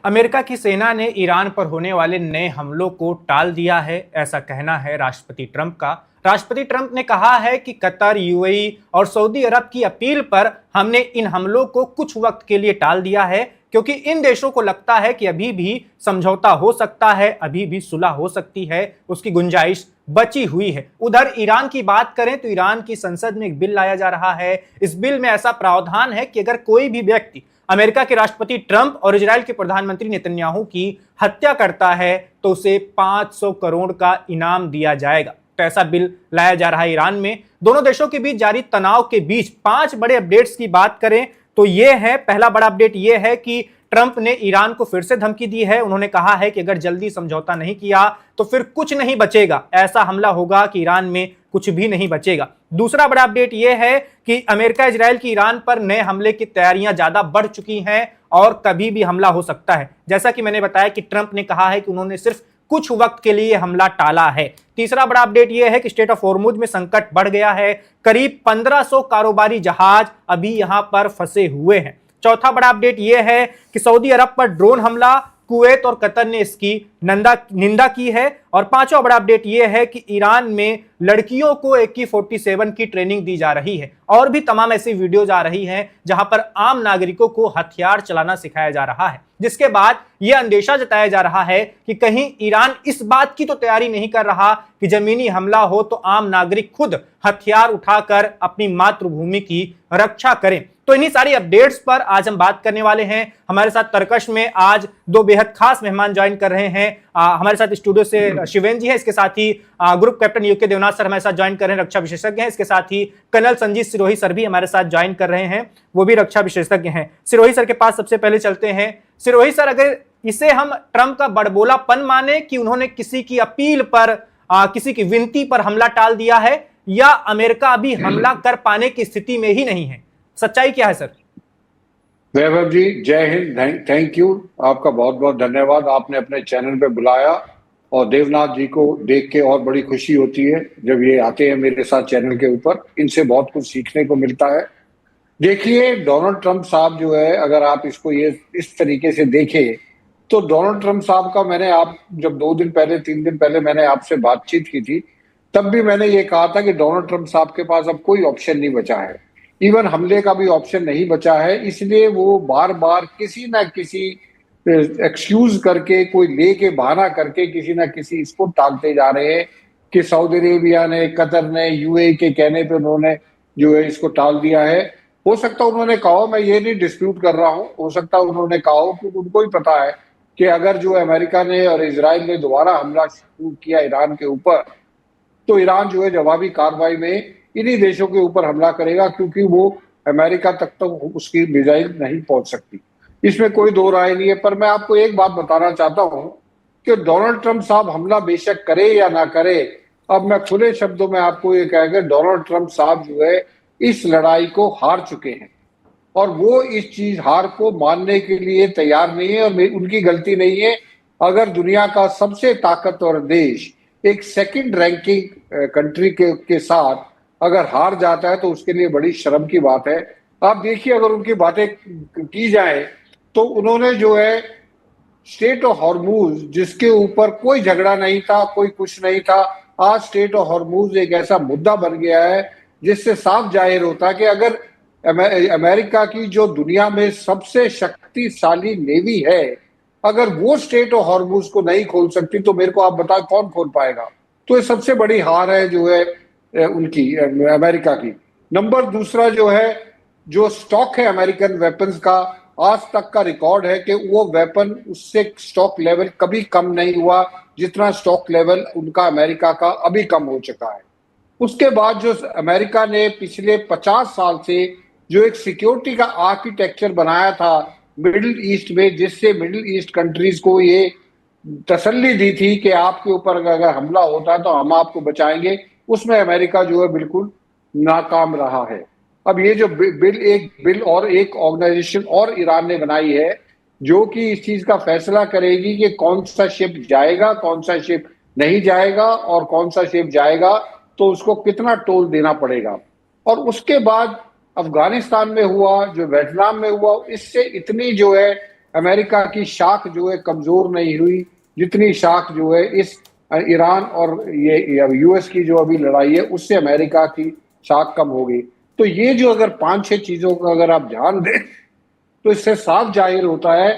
America की सेना ने ईरान पर होने वाले नए हमलों को टाल दिया है, ऐसा कहना है राष्ट्रपति ट्रंप का। राष्ट्रपति ट्रंप ने कहा है कि कतर, यूएई और सऊदी अरब की अपील पर हमने इन हमलों को कुछ वक्त के लिए टाल दिया है, क्योंकि इन देशों को लगता है कि अभी भी समझौता हो सकता है, अभी भी सुलह हो सकती है, उसकी गुंजाइश बची हुई है। उधर ईरान की बात करें तो ईरान की संसद में एक बिल लाया जा रहा है। इस बिल में ऐसा प्रावधान है कि अगर कोई भी व्यक्ति अमेरिका के राष्ट्रपति ट्रंप और इजराइल के प्रधानमंत्री नेतन्याहू की हत्या करता है तो उसे 500 करोड़ का इनाम दिया जाएगा। तो ऐसा बिल लाया जा रहा है ईरान में। दोनों देशों के बीच जारी तनाव के बीच 5 बड़े अपडेट्स की बात करें तो ये है, पहला बड़ा अपडेट ये है कि ट्रंप ने ईरान को फिर से धमकी दी है। उन्होंने कहा है कि अगर जल्दी समझौता नहीं किया तो फिर कुछ नहीं बचेगा, ऐसा हमला होगा कि ईरान में कुछ भी नहीं बचेगा। दूसरा बड़ा अपडेट यह है कि अमेरिका इजराइल की ईरान पर नए हमले की तैयारियां ज्यादा बढ़ चुकी हैं और कभी भी हमला हो सकता है। जैसा कि मैंने बताया कि ट्रंप ने कहा है कि उन्होंने सिर्फ कुछ वक्त के लिए हमला टाला है। तीसरा बड़ा अपडेट यह है कि स्ट्रेट ऑफ हॉर्मुज में संकट बढ़ गया है। करीब 1500 कारोबारी जहाज अभी यहां पर फंसे हुए हैं। चौथा बड़ा अपडेट यह है कि सऊदी अरब पर ड्रोन हमला, कुवैत और कतर ने इसकी निंदा की है। और पांचवा बड़ा अपडेट यह है कि ईरान में लड़कियों को AK-47 की ट्रेनिंग दी जा रही है। और भी तमाम ऐसी वीडियोज आ रही हैं जहां पर आम नागरिकों को हथियार चलाना सिखाया जा रहा है, जिसके बाद यह अंदेशा जताया जा रहा है कि कहीं ईरान इस बात की तो तैयारी नहीं कर रहा कि जमीनी हमला हो तो आम नागरिक खुद हथियार उठाकर अपनी मातृभूमि की रक्षा करें। तो इन्हीं सारी अपडेट्स पर आज हम बात करने वाले हैं। हमारे साथ तर्कश में आज 2 बेहद खास मेहमान ज्वाइन कर रहे हैं। हमारे साथ स्टूडियो से शिवेन जी है, इसके साथ ही group captain UK Devnath sir हमारे साथ ज्वाइन कर रहे हैं, रक्षा विशेषज्ञ हैं। इसके साथ ही कर्नल संजीत सिरोही सर भी हमारे साथ ज्वाइन कर रहे हैं, वो भी रक्षा विशेषज्ञ हैं। सिरोही सर के पास सबसे पहले चलते हैं। सिरोही सर, अगर इसे हम ट्रंप का बड़बोलापन माने कि उन्होंने किसी की अपील पर, किसी की विनती पर हमला टाल दिया है, या अमेरिका अभी हमला कर पाने की स्थिति में ही नहीं है, सच्चाई क्या है सर? वैभव जी, जय हिंद, थैंक यू। आपका बहुत बहुत धन्यवाद, आपने अपने चैनल पे बुलाया। और देवनाथ जी को देख के और बड़ी खुशी होती है जब ये आते हैं मेरे साथ चैनल के ऊपर। इनसे बहुत कुछ सीखने को मिलता है। देखिए, डोनाल्ड ट्रंप साहब जो है, अगर आप इसको ये इस तरीके से देखें तो डोनाल्ड ट्रंप साहब का मैंने जब 2 दिन पहले 3 दिन पहले मैंने आपसे बातचीत की थी, तब भी मैंने ये कहा था कि डोनाल्ड ट्रंप साहब के पास अब कोई ऑप्शन नहीं बचा है, इवन हमले का भी ऑप्शन नहीं बचा है। इसलिए वो बार बार किसी ना किसी एक्सक्यूज करके, कोई लेके बहाना करके किसी ना किसी इसको टालते जा रहे हैं कि सऊदी अरेबिया ने, कतर ने, यूएई के कहने पे उन्होंने जो है इसको टाल दिया है। हो सकता है उन्होंने कहा हो, मैं ये नहीं डिस्प्यूट कर रहा हूं, हो सकता है उन्होंने कहा हो, क्योंकि उनको ही पता है कि अगर जो अमेरिका ने और इजराइल ने दोबारा हमला शुरू किया ईरान के ऊपर, तो ईरान जो है जवाबी कार्रवाई में इन्हीं देशों के ऊपर हमला करेगा, क्योंकि वो अमेरिका तक तो उसकी मिसाइल नहीं पहुंच सकती। इसमें कोई दो राय नहीं है। पर मैं आपको एक बात बताना चाहता हूं कि डोनाल्ड ट्रंप साहब हमला बेशक करे या ना करे, अब मैं खुले शब्दों में आपको ये कहेंगे, डोनाल्ड ट्रंप साहब जो है इस लड़ाई को हार चुके हैं और वो इस चीज हार को मानने के लिए तैयार नहीं है। और उनकी गलती नहीं है। अगर दुनिया का सबसे ताकतवर देश एक सेकंड रैंकिंग कंट्री के साथ अगर हार जाता है तो उसके लिए बड़ी शर्म की बात है। आप देखिए, अगर उनकी बातें की जाए तो उन्होंने जो है स्ट्रेट ऑफ हॉर्मुज, जिसके ऊपर कोई झगड़ा नहीं था, कोई कुछ नहीं था, आज स्ट्रेट ऑफ हॉर्मुज एक ऐसा मुद्दा बन गया है जिससे साफ जाहिर होता है कि अगर अमेरिका की जो दुनिया में सबसे शक्तिशाली नेवी है, अगर वो स्ट्रेट ऑफ हॉर्मुज को नहीं खोल सकती तो मेरे को आप बताएं कौन खोल पाएगा। तो ये सबसे बड़ी हार है जो है उनकी, अमेरिका की। नंबर दूसरा जो है, जो स्टॉक है अमेरिकन वेपन्स का, आज तक का रिकॉर्ड है कि वो वेपन, उससे स्टॉक लेवल कभी कम नहीं हुआ जितना स्टॉक लेवल उनका अमेरिका का अभी कम हो चुका है। उसके बाद जो अमेरिका ने पिछले 50 साल से जो एक सिक्योरिटी का आर्किटेक्चर बनाया था मिडिल ईस्ट में, जिससे मिडिल ईस्ट कंट्रीज को ये तसल्ली दी थी कि आपके ऊपर अगर हमला होता है तो हम आपको बचाएंगे, उसमें अमेरिका जो है बिल्कुल नाकाम रहा है। अब ये जो बिल और एक ऑर्गेनाइजेशन और ईरान ने बनाई है जो कि इस चीज का फैसला करेगी कि कौन सा शिप जाएगा, कौन सा शिप नहीं जाएगा, और कौन सा शिप जाएगा तो उसको कितना टोल देना पड़ेगा। और उसके बाद अफगानिस्तान में हुआ, जो वियतनाम में हुआ, इससे इतनी जो है अमेरिका की शाख जो है कमजोर नहीं हुई, जितनी शाख जो है इस ईरान और ये यूएस की जो अभी लड़ाई है उससे अमेरिका की शाख कम हो गई। तो ये जो अगर 5-6 चीजों का अगर आप ध्यान दें तो इससे साफ जाहिर होता है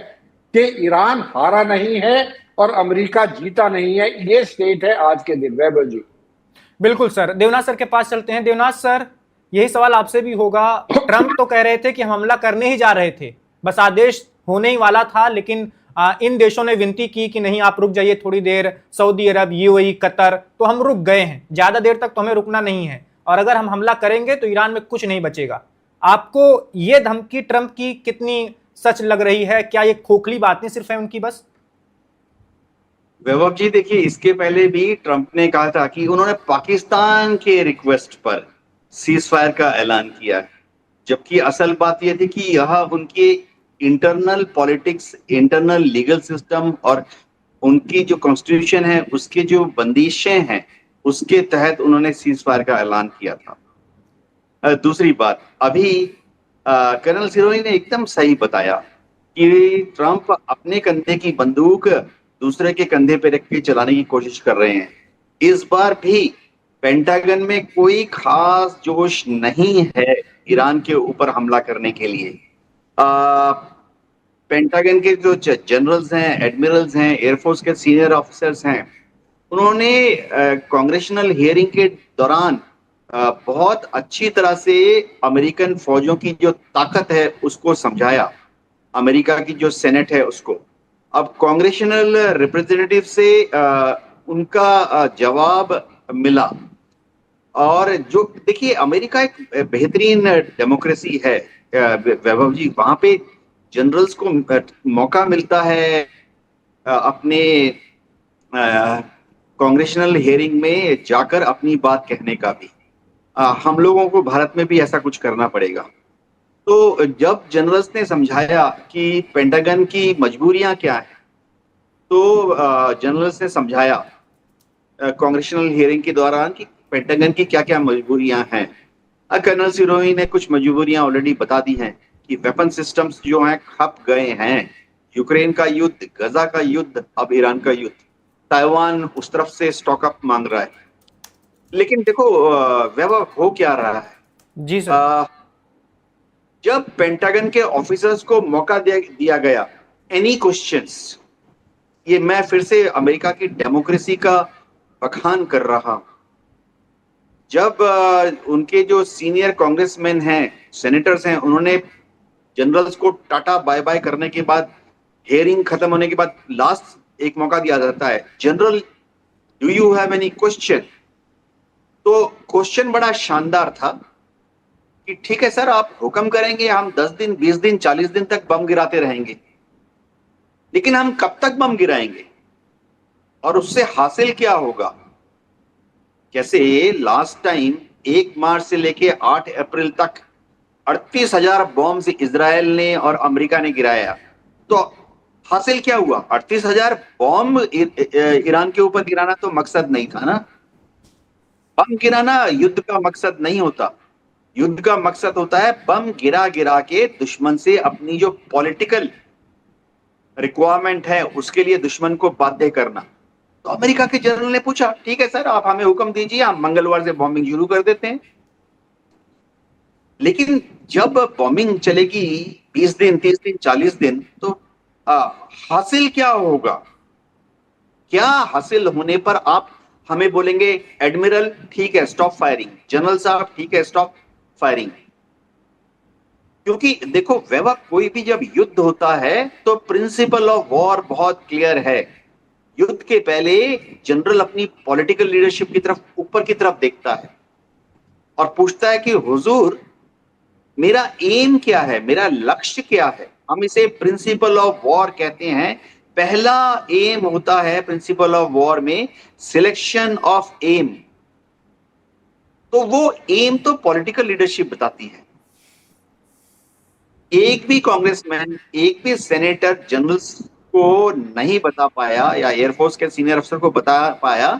कि ईरान हारा नहीं है और अमेरिका जीता नहीं है। ये स्टेट है आज के दिन। वैभव जी। बिल्कुल सर, देवनाथ सर के पास चलते हैं। देवनाथ सर, यही सवाल आपसे भी होगा। ट्रंप तो कह रहे थे कि हम हमला करने ही जा रहे थे, बस आदेश होने ही वाला था, लेकिन इन देशों ने विनती की कि नहीं आप रुक जाइए थोड़ी देर, सऊदी अरब, यूएई, कतर, तो हम रुक गए हैं। ज्यादा देर तक तो हमें रुकना नहीं है, और अगर हम हमला करेंगे तो ईरान में कुछ नहीं बचेगा। आपको यह धमकी ट्रंप की कितनी सच लग रही है? क्या ये खोखली बातें सिर्फ है उनकी बस? वैभव जी देखिए, इसके पहले भी ट्रंप ने कहा था कि उन्होंने पाकिस्तान के रिक्वेस्ट पर सीज फायर का ऐलान किया है, जबकि असल बात यह थी कि यह उनके internal politics, internal legal system और उनकी जो कॉन्स्टिट्यूशन है उसके जो बंदिशें हैं उसके तहत उन्होंने सीज फायर का ऐलान किया था। दूसरी बात, अभी कर्नल सिरोही ने एकदम सही बताया कि ट्रंप अपने कंधे की बंदूक दूसरे के कंधे पे रख के चलाने की कोशिश कर रहे हैं। इस बार भी पेंटागन में कोई खास जोश नहीं है ईरान के ऊपर हमला करने के लिए। पेंटागन के जो जनरल्स हैं, एडमिरल्स हैं, एयरफोर्स के सीनियर ऑफिसर्स हैं, उन्होंने कांग्रेशनल हियरिंग के दौरान बहुत अच्छी तरह से अमेरिकन फौजों की जो ताकत है उसको समझाया, अमेरिका की जो सेनेट है उसको। अब कांग्रेशनल रिप्रेजेंटेटिव से उनका जवाब मिला। और जो देखिए, अमेरिका एक बेहतरीन डेमोक्रेसी है वैभव जी, वहां पे जनरल्स को मौका मिलता है अपने कांग्रेशनल हियरिंग में जाकर अपनी बात कहने का भी। हम लोगों को भारत में भी ऐसा कुछ करना पड़ेगा। तो जब जनरल्स ने समझाया कि पेंटागन की मजबूरियां क्या है, तो जनरल्स ने समझाया कांग्रेशनल हियरिंग के दौरान कि पेंटागन की क्या क्या मजबूरियां हैं। कर्नल सिरोही ने कुछ मजबूरियां ऑलरेडी बता दी हैं कि वेपन सिस्टम्स जो हैं खप गए हैं, यूक्रेन का युद्ध, गजा का युद्ध, अब ईरान का युद्ध, ताइवान उस तरफ से स्टॉकअप मांग रहा है। लेकिन देखो वैभव, हो क्या रहा है जी सर। जब पेंटागन के ऑफिसर्स को मौका दिया गया, एनी क्वेश्चंस, ये मैं फिर से अमेरिका की डेमोक्रेसी का बखान कर रहा हूं, जब उनके जो सीनियर कांग्रेसमैन हैं, सेनेटर्स हैं, उन्होंने जनरल्स को टाटा बाय बाय करने के बाद, हियरिंग खत्म होने के बाद लास्ट एक मौका दिया जाता है, general do you have any question? तो क्वेश्चन बड़ा शानदार था कि ठीक है सर, आप हुक्म करेंगे, हम 10 दिन, 20 दिन, 40 दिन तक बम गिराते रहेंगे, लेकिन हम कब तक बम गिराएंगे और उससे हासिल क्या होगा? जैसे लास्ट टाइम 1 मार्च से लेके 8 अप्रैल तक 38,000 बॉम्ब इजराइल ने और अमेरिका ने गिराया, तो हासिल क्या हुआ? 38,000 बॉम्ब ईरान के ऊपर गिराना तो मकसद नहीं था ना। बम गिराना युद्ध का मकसद नहीं होता। युद्ध का मकसद होता है बम गिरा गिरा के दुश्मन से अपनी जो पॉलिटिकल रिक्वायरमेंट है उसके लिए दुश्मन को बाध्य करना। तो अमेरिका के जनरल ने पूछा, ठीक है सर, आप हमें हुक्म दीजिए, हम मंगलवार से बॉम्बिंग शुरू कर देते हैं। लेकिन जब बॉम्बिंग चलेगी 20 दिन, 30 दिन, 40 दिन, तो हासिल क्या होगा? क्या हासिल होने पर आप हमें बोलेंगे एडमिरल ठीक है स्टॉप फायरिंग, जनरल साहब ठीक है स्टॉप फायरिंग? क्योंकि देखो वैभव, कोई भी जब युद्ध होता है तो प्रिंसिपल ऑफ वॉर बहुत क्लियर है। युद्ध के पहले जनरल अपनी पॉलिटिकल लीडरशिप की तरफ, ऊपर की तरफ देखता है और पूछता है कि हुजूर, मेरा एम क्या है, मेरा लक्ष्य क्या है? हम इसे प्रिंसिपल ऑफ वॉर कहते हैं। पहला एम होता है प्रिंसिपल ऑफ वॉर में सिलेक्शन ऑफ एम। तो वो एम तो पॉलिटिकल लीडरशिप बताती है। एक भी कांग्रेसमैन, एक भी सेनेटर जनरल्स को नहीं बता पाया या एयरफोर्स के सीनियर अफसर को बता पाया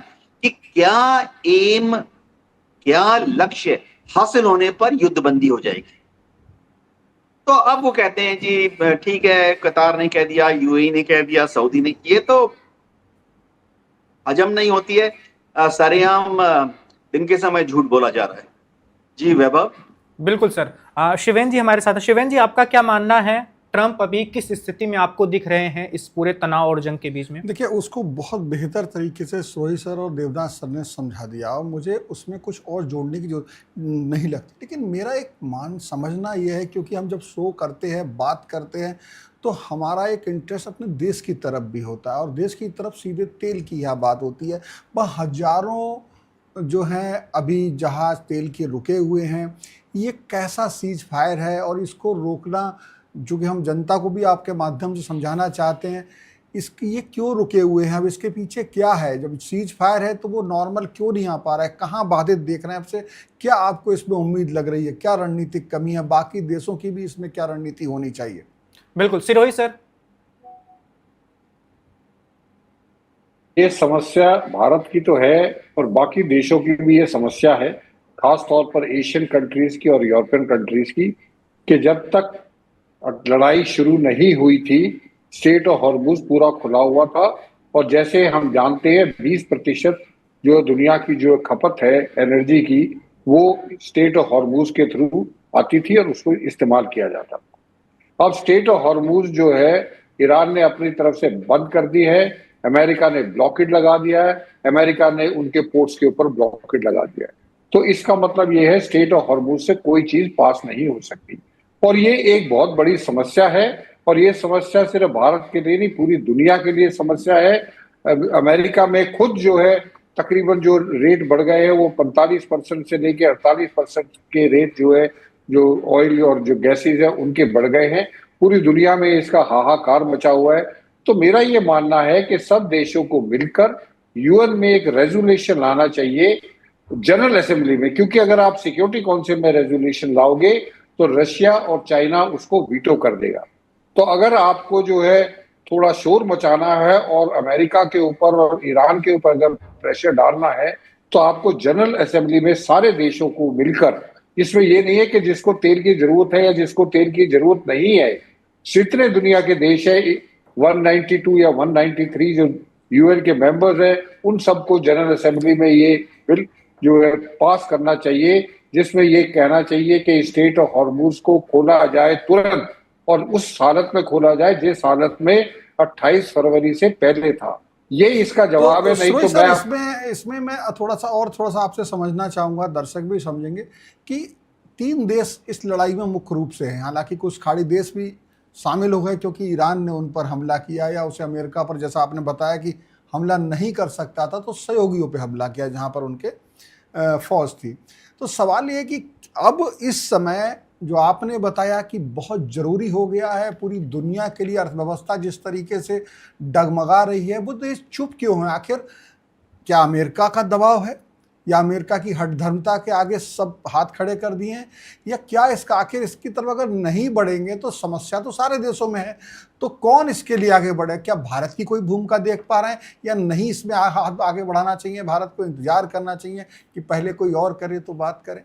कि क्या एम, क्या लक्ष्य हासिल होने पर युद्धबंदी हो जाएगी। तो अब वो कहते हैं जी ठीक है, कतार ने कह दिया, यूएई ने कह दिया, सऊदी ने, ये तो हजम नहीं होती है। सरेआम दिन के समय झूठ बोला जा रहा है। जी वैभव। बिल्कुल सर। शिवेन जी हमारे साथ हैं। शिवेन जी, आपका क्या मानना है, ट्रंप अभी किस स्थिति में आपको दिख रहे हैं इस पूरे तनाव और जंग के बीच में? देखिए, उसको बहुत बेहतर तरीके से सोही सर और देवदास सर ने समझा दिया और मुझे उसमें कुछ और जोड़ने की जरूरत नहीं लगती। लेकिन मेरा एक समझना यह है, क्योंकि हम जब शो करते हैं, बात करते हैं, तो हमारा एक इंटरेस्ट अपने देश की तरफ भी होता है और देश की तरफ सीधे तेल की यह बात होती है। वह हजारों जो हैं अभी जहाज तेल के रुके हुए हैं, ये कैसा सीज फायर है और इसको रोकना, जो कि हम जनता को भी आपके माध्यम से समझाना चाहते हैं, इसकी ये क्यों रुके हुए हैं, अब इसके पीछे क्या है। जब सीज फायर है तो वो नॉर्मल क्यों नहीं आ पा रहा है, कहाँ बाधित देख रहे हैं आपसे, क्या आपको इसमें उम्मीद लग रही है, क्या रणनीतिक कमी है, बाकी देशों की भी इसमें क्या रणनीति होनी चाहिए? बिल्कुल सिरोही सर। ये समस्या भारत की तो है और बाकी देशों की भी ये समस्या है, खास तौर पर एशियन कंट्रीज की और यूरोपियन कंट्रीज की, कि जब तक लड़ाई शुरू नहीं हुई थी स्ट्रेट ऑफ हॉर्मुज पूरा खुला हुआ था। और जैसे हम जानते हैं 20% जो दुनिया की जो खपत है एनर्जी की, वो स्ट्रेट ऑफ हॉर्मुज के थ्रू आती थी और उसको इस्तेमाल किया जाता था। अब स्ट्रेट ऑफ हॉर्मुज जो है ईरान ने अपनी तरफ से बंद कर दी है, अमेरिका ने ब्लॉकेड लगा दिया है, अमेरिका ने उनके पोर्ट्स के ऊपर ब्लॉकेड लगा दिया है। तो इसका मतलब ये है स्ट्रेट ऑफ हॉर्मुज से कोई चीज पास नहीं हो सकती और ये एक बहुत बड़ी समस्या है। और ये समस्या सिर्फ भारत के लिए नहीं, पूरी दुनिया के लिए समस्या है। अमेरिका में खुद जो है तकरीबन जो रेट बढ़ गए हैं वो 45% से लेकर 48% के रेट जो है, जो ऑयल और जो गैसेज है उनके बढ़ गए हैं। पूरी दुनिया में इसका हाहाकार मचा हुआ है। तो मेरा ये मानना है कि सब देशों को मिलकर यूएन में एक रेजोल्यूशन लाना चाहिए जनरल असेंबली में, क्योंकि अगर आप सिक्योरिटी काउंसिल में रेजोल्यूशन लाओगे तो रशिया और चाइना उसको वीटो कर देगा। तो अगर आपको जो है थोड़ा शोर मचाना है और अमेरिका के ऊपर और ईरान के ऊपर अगर प्रेशर डालना है, तो आपको जनरल असेंबली में सारे देशों को मिलकर, इसमें ये नहीं है कि जिसको तेल की जरूरत है या जिसको तेल की जरूरत नहीं है, जितने दुनिया के देश है 192 या 193 जो यूएन के मेंबर्स है, उन सबको जनरल असेंबली में ये बिल जो है पास करना चाहिए, जिसमें ये कहना चाहिए कि स्ट्रेट ऑफ हॉर्मुज को खोला जाए तुरंत और उस हालत में खोला जाए जिस हालत में 28 फरवरी से पहले था। ये इसका जवाब है। नहीं तो मैं इसमें मैं थोड़ा सा आपसे समझना चाहूंगा, दर्शक भी समझेंगे कि 3 देश इस लड़ाई में मुख्य रूप से हैं। हालांकि कुछ खाड़ी देश भी शामिल हो गए क्योंकि ईरान ने उन पर हमला किया या उसे अमेरिका पर, जैसा आपने बताया कि हमला नहीं कर सकता था तो सहयोगियों पर हमला किया जहाँ पर उनके फौज थी। तो सवाल ये है कि अब इस समय जो आपने बताया कि बहुत ज़रूरी हो गया है पूरी दुनिया के लिए, अर्थव्यवस्था जिस तरीके से डगमगा रही है, वो देश चुप क्यों है? आखिर क्या अमेरिका का दबाव है या अमेरिका की हठधर्मता के आगे सब हाथ खड़े कर दिए हैं, या क्या इसका आखिर इसकी तरफ अगर नहीं बढ़ेंगे तो समस्या तो सारे देशों में है, तो कौन इसके लिए आगे बढ़े? क्या भारत की कोई भूमिका देख पा रहे हैं या नहीं? इसमें हाथ आगे बढ़ाना चाहिए, भारत को इंतजार करना चाहिए कि पहले कोई और करे तो बात करें?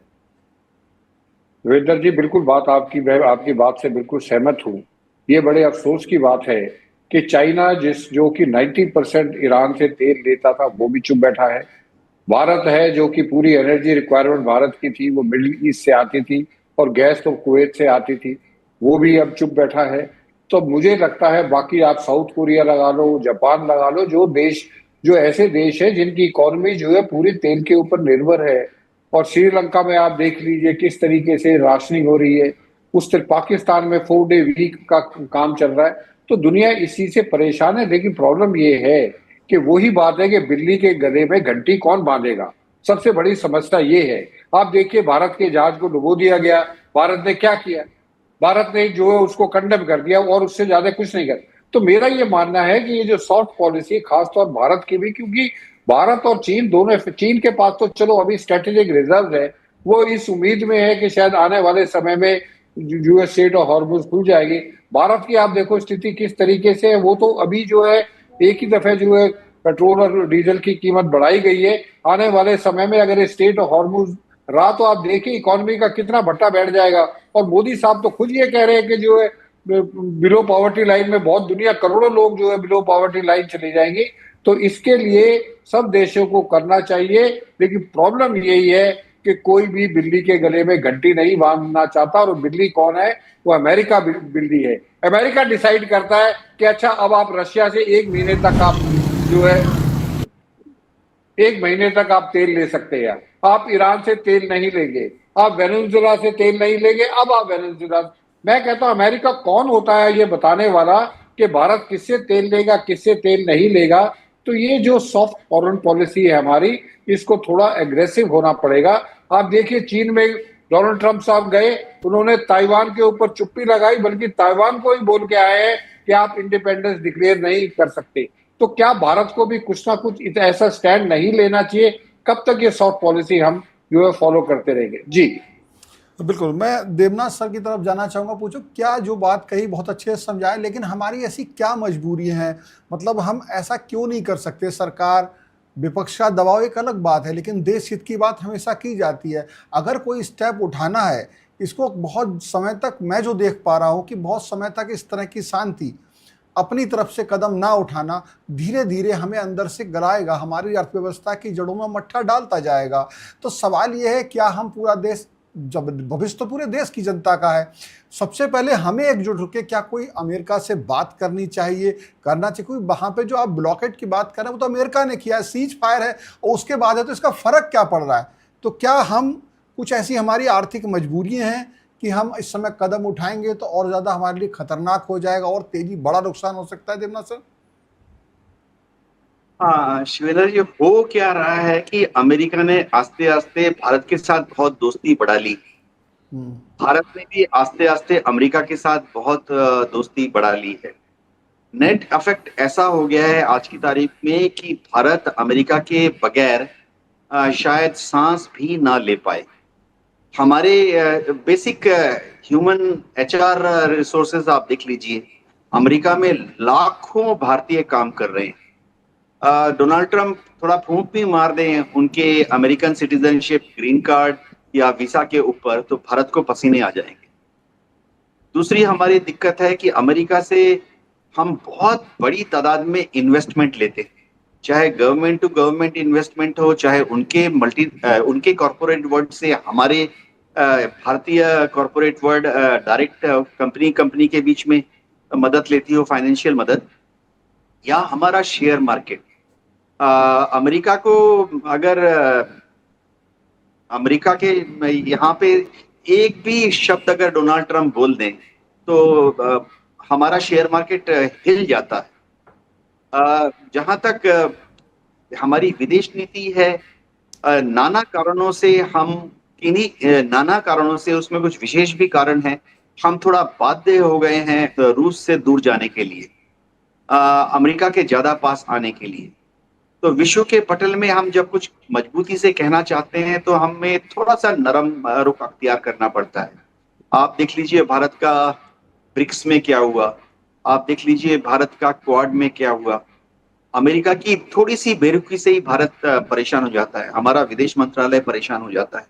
वीरेंद्र जी, बिल्कुल आपकी बात से बिल्कुल सहमत हूँ। ये बड़े अफसोस की बात है कि चाइना जो कि 90% ईरान से तेल लेता था वो भी चुप बैठा है। भारत है जो कि पूरी एनर्जी रिक्वायरमेंट भारत की थी वो मिडिल ईस्ट से आती थी और गैस तो कुवैत से आती थी, वो भी अब चुप बैठा है। तो मुझे लगता है बाकी आप साउथ कोरिया लगा लो, जापान लगा लो, जो ऐसे देश है जिनकी इकोनॉमी जो है पूरी तेल के ऊपर निर्भर है। और श्रीलंका में आप देख लीजिए किस तरीके से राशनिंग हो रही है, उस तरह पाकिस्तान में 4 डे वीक का काम चल रहा है। तो दुनिया इसी से परेशान है। लेकिन प्रॉब्लम ये है कि वही बात है कि बिल्ली के गले में घंटी कौन बांधेगा, सबसे बड़ी समस्या ये है। आप देखिए भारत के जहाज को डुबो दिया गया, भारत ने क्या किया? भारत ने जो है उसको कंडेम कर दिया और उससे ज्यादा कुछ नहीं कर। तो मेरा ये मानना है कि ये जो सॉफ्ट पॉलिसी खासतौर भारत की भी, क्योंकि भारत और चीन दोनों, चीन के पास तो चलो अभी स्ट्रेटेजिक रिजर्व है, वो इस उम्मीद में है कि शायद आने वाले समय में जो स्ट्रेट ऑफ हॉर्मुज खुल जाएगी। भारत की आप देखो स्थिति किस तरीके से है, वो तो अभी जो है एक ही दफे जो है पेट्रोल और डीजल की कीमत बढ़ाई गई है। आने वाले समय में अगर स्ट्रेट ऑफ हॉर्मुज रात आप देखिए इकोनॉमी का कितना भट्टा बैठ जाएगा। और मोदी साहब तो खुद ये कह रहे हैं कि जो है बिलो पॉवर्टी लाइन में बहुत दुनिया करोड़ों लोग जो है बिलो पॉवर्टी लाइन चले जाएंगे। तो इसके लिए सब देशों को करना चाहिए, लेकिन प्रॉब्लम यही है कि कोई भी बिल्ली के गले में घंटी नहीं बांधना चाहता। और बिल्ली कौन है? वो अमेरिका बिल्ली है। अमेरिका डिसाइड करता है कि अच्छा अब आप रशिया से 1 महीने तक आप जो है 1 महीने तक आप तेल ले सकते हैं। आप ईरान से तेल नहीं लेंगे, आप वेनेजुएला से तेल नहीं लेंगे, अब आप वेनेजुएला। मैं कहता हूं अमेरिका कौन होता है ये बताने वाला कि भारत किससे तेल लेगा किससे तेल नहीं लेगा। तो ये जो सॉफ्ट फॉरेन पॉलिसी है हमारी, इसको थोड़ा एग्रेसिव होना पड़ेगा। आप देखिए चीन में डोनाल्ड ट्रंप साहब गए, उन्होंने ताइवान के ऊपर चुप्पी लगाई, बल्कि ताइवान को ही बोल के आए हैं कि आप इंडिपेंडेंस डिक्लेयर नहीं कर सकते। तो क्या भारत को भी कुछ ना कुछ ऐसा स्टैंड नहीं लेना चाहिए? कब तक ये सॉफ्ट पॉलिसी हम जो है फॉलो करते रहेंगे? जी बिल्कुल, मैं देवनाथ सर की तरफ जाना चाहूँगा। पूछो क्या जो बात कही बहुत अच्छे से समझाए, लेकिन हमारी ऐसी क्या मजबूरी है? मतलब हम ऐसा क्यों नहीं कर सकते? सरकार विपक्ष का दबाव एक अलग बात है, लेकिन देश हित की बात हमेशा की जाती है। अगर कोई स्टेप उठाना है, इसको बहुत समय तक मैं जो देख पा रहा हूँ कि बहुत समय तक इस तरह की शांति अपनी तरफ से कदम ना उठाना धीरे धीरे हमें अंदर से गलाएगा, हमारी अर्थव्यवस्था की जड़ों में मट्ठा डालता जाएगा। तो सवाल यह है, क्या हम पूरा देश, जब भविष्य तो पूरे देश की जनता का है, सबसे पहले हमें एकजुट होकर क्या कोई अमेरिका से बात करनी चाहिए, करना चाहिए? कोई वहाँ पे जो आप ब्लॉकेट की बात कर रहे हैं वो तो अमेरिका ने किया है, सीज फायर है और उसके बाद है, तो इसका फर्क क्या पड़ रहा है? तो क्या हम कुछ ऐसी हमारी आर्थिक मजबूरियां हैं कि हम इस समय कदम उठाएंगे तो और ज़्यादा हमारे लिए खतरनाक हो जाएगा और तेजी बड़ा नुकसान हो सकता है? देवनाथ सर। हाँ शिवेंद्र जी, हो क्या रहा है कि अमेरिका ने आस्ते आस्ते भारत के साथ बहुत दोस्ती बढ़ा ली। भारत ने भी आस्ते आस्ते अमेरिका के साथ बहुत दोस्ती बढ़ा ली है। नेट इफेक्ट ऐसा हो गया है आज की तारीख में कि भारत अमेरिका के बगैर शायद सांस भी ना ले पाए। हमारे बेसिक ह्यूमन एचआर रिसोर्सेज आप देख लीजिए, अमेरिका में लाखों भारतीय काम कर रहे हैं। डोनाल्ड ट्रंप थोड़ा फूंक भी मार दें उनके अमेरिकन सिटीजनशिप, ग्रीन कार्ड या वीसा के ऊपर, तो भारत को पसीने आ जाएंगे। दूसरी हमारी दिक्कत है कि अमेरिका से हम बहुत बड़ी तादाद में इन्वेस्टमेंट लेते हैं, चाहे गवर्नमेंट टू गवर्नमेंट इन्वेस्टमेंट हो, चाहे उनके कॉर्पोरेट वर्ल्ड से हमारे भारतीय कॉर्पोरेट वर्ल्ड डायरेक्ट कंपनी के बीच में मदद लेती हो, फाइनेंशियल मदद, या हमारा शेयर मार्केट। अमेरिका को अगर अमेरिका के यहाँ पे एक भी शब्द अगर डोनाल्ड ट्रंप बोल दें तो हमारा शेयर मार्केट हिल जाता है। जहां तक हमारी विदेश नीति है, नाना कारणों से हम नाना कारणों से, उसमें कुछ विशेष भी कारण है, हम थोड़ा बाध्य हो गए हैं रूस से दूर जाने के लिए, अमेरिका के ज्यादा पास आने के लिए। तो विश्व के पटल में हम जब कुछ मजबूती से कहना चाहते हैं तो हमें थोड़ा सा नरम रुख अख्तियार करना पड़ता है। आप देख लीजिए भारत का ब्रिक्स में क्या हुआ, आप देख लीजिए भारत का क्वाड में क्या हुआ। अमेरिका की थोड़ी सी बेरुखी से ही भारत परेशान हो जाता है, हमारा विदेश मंत्रालय परेशान हो जाता है।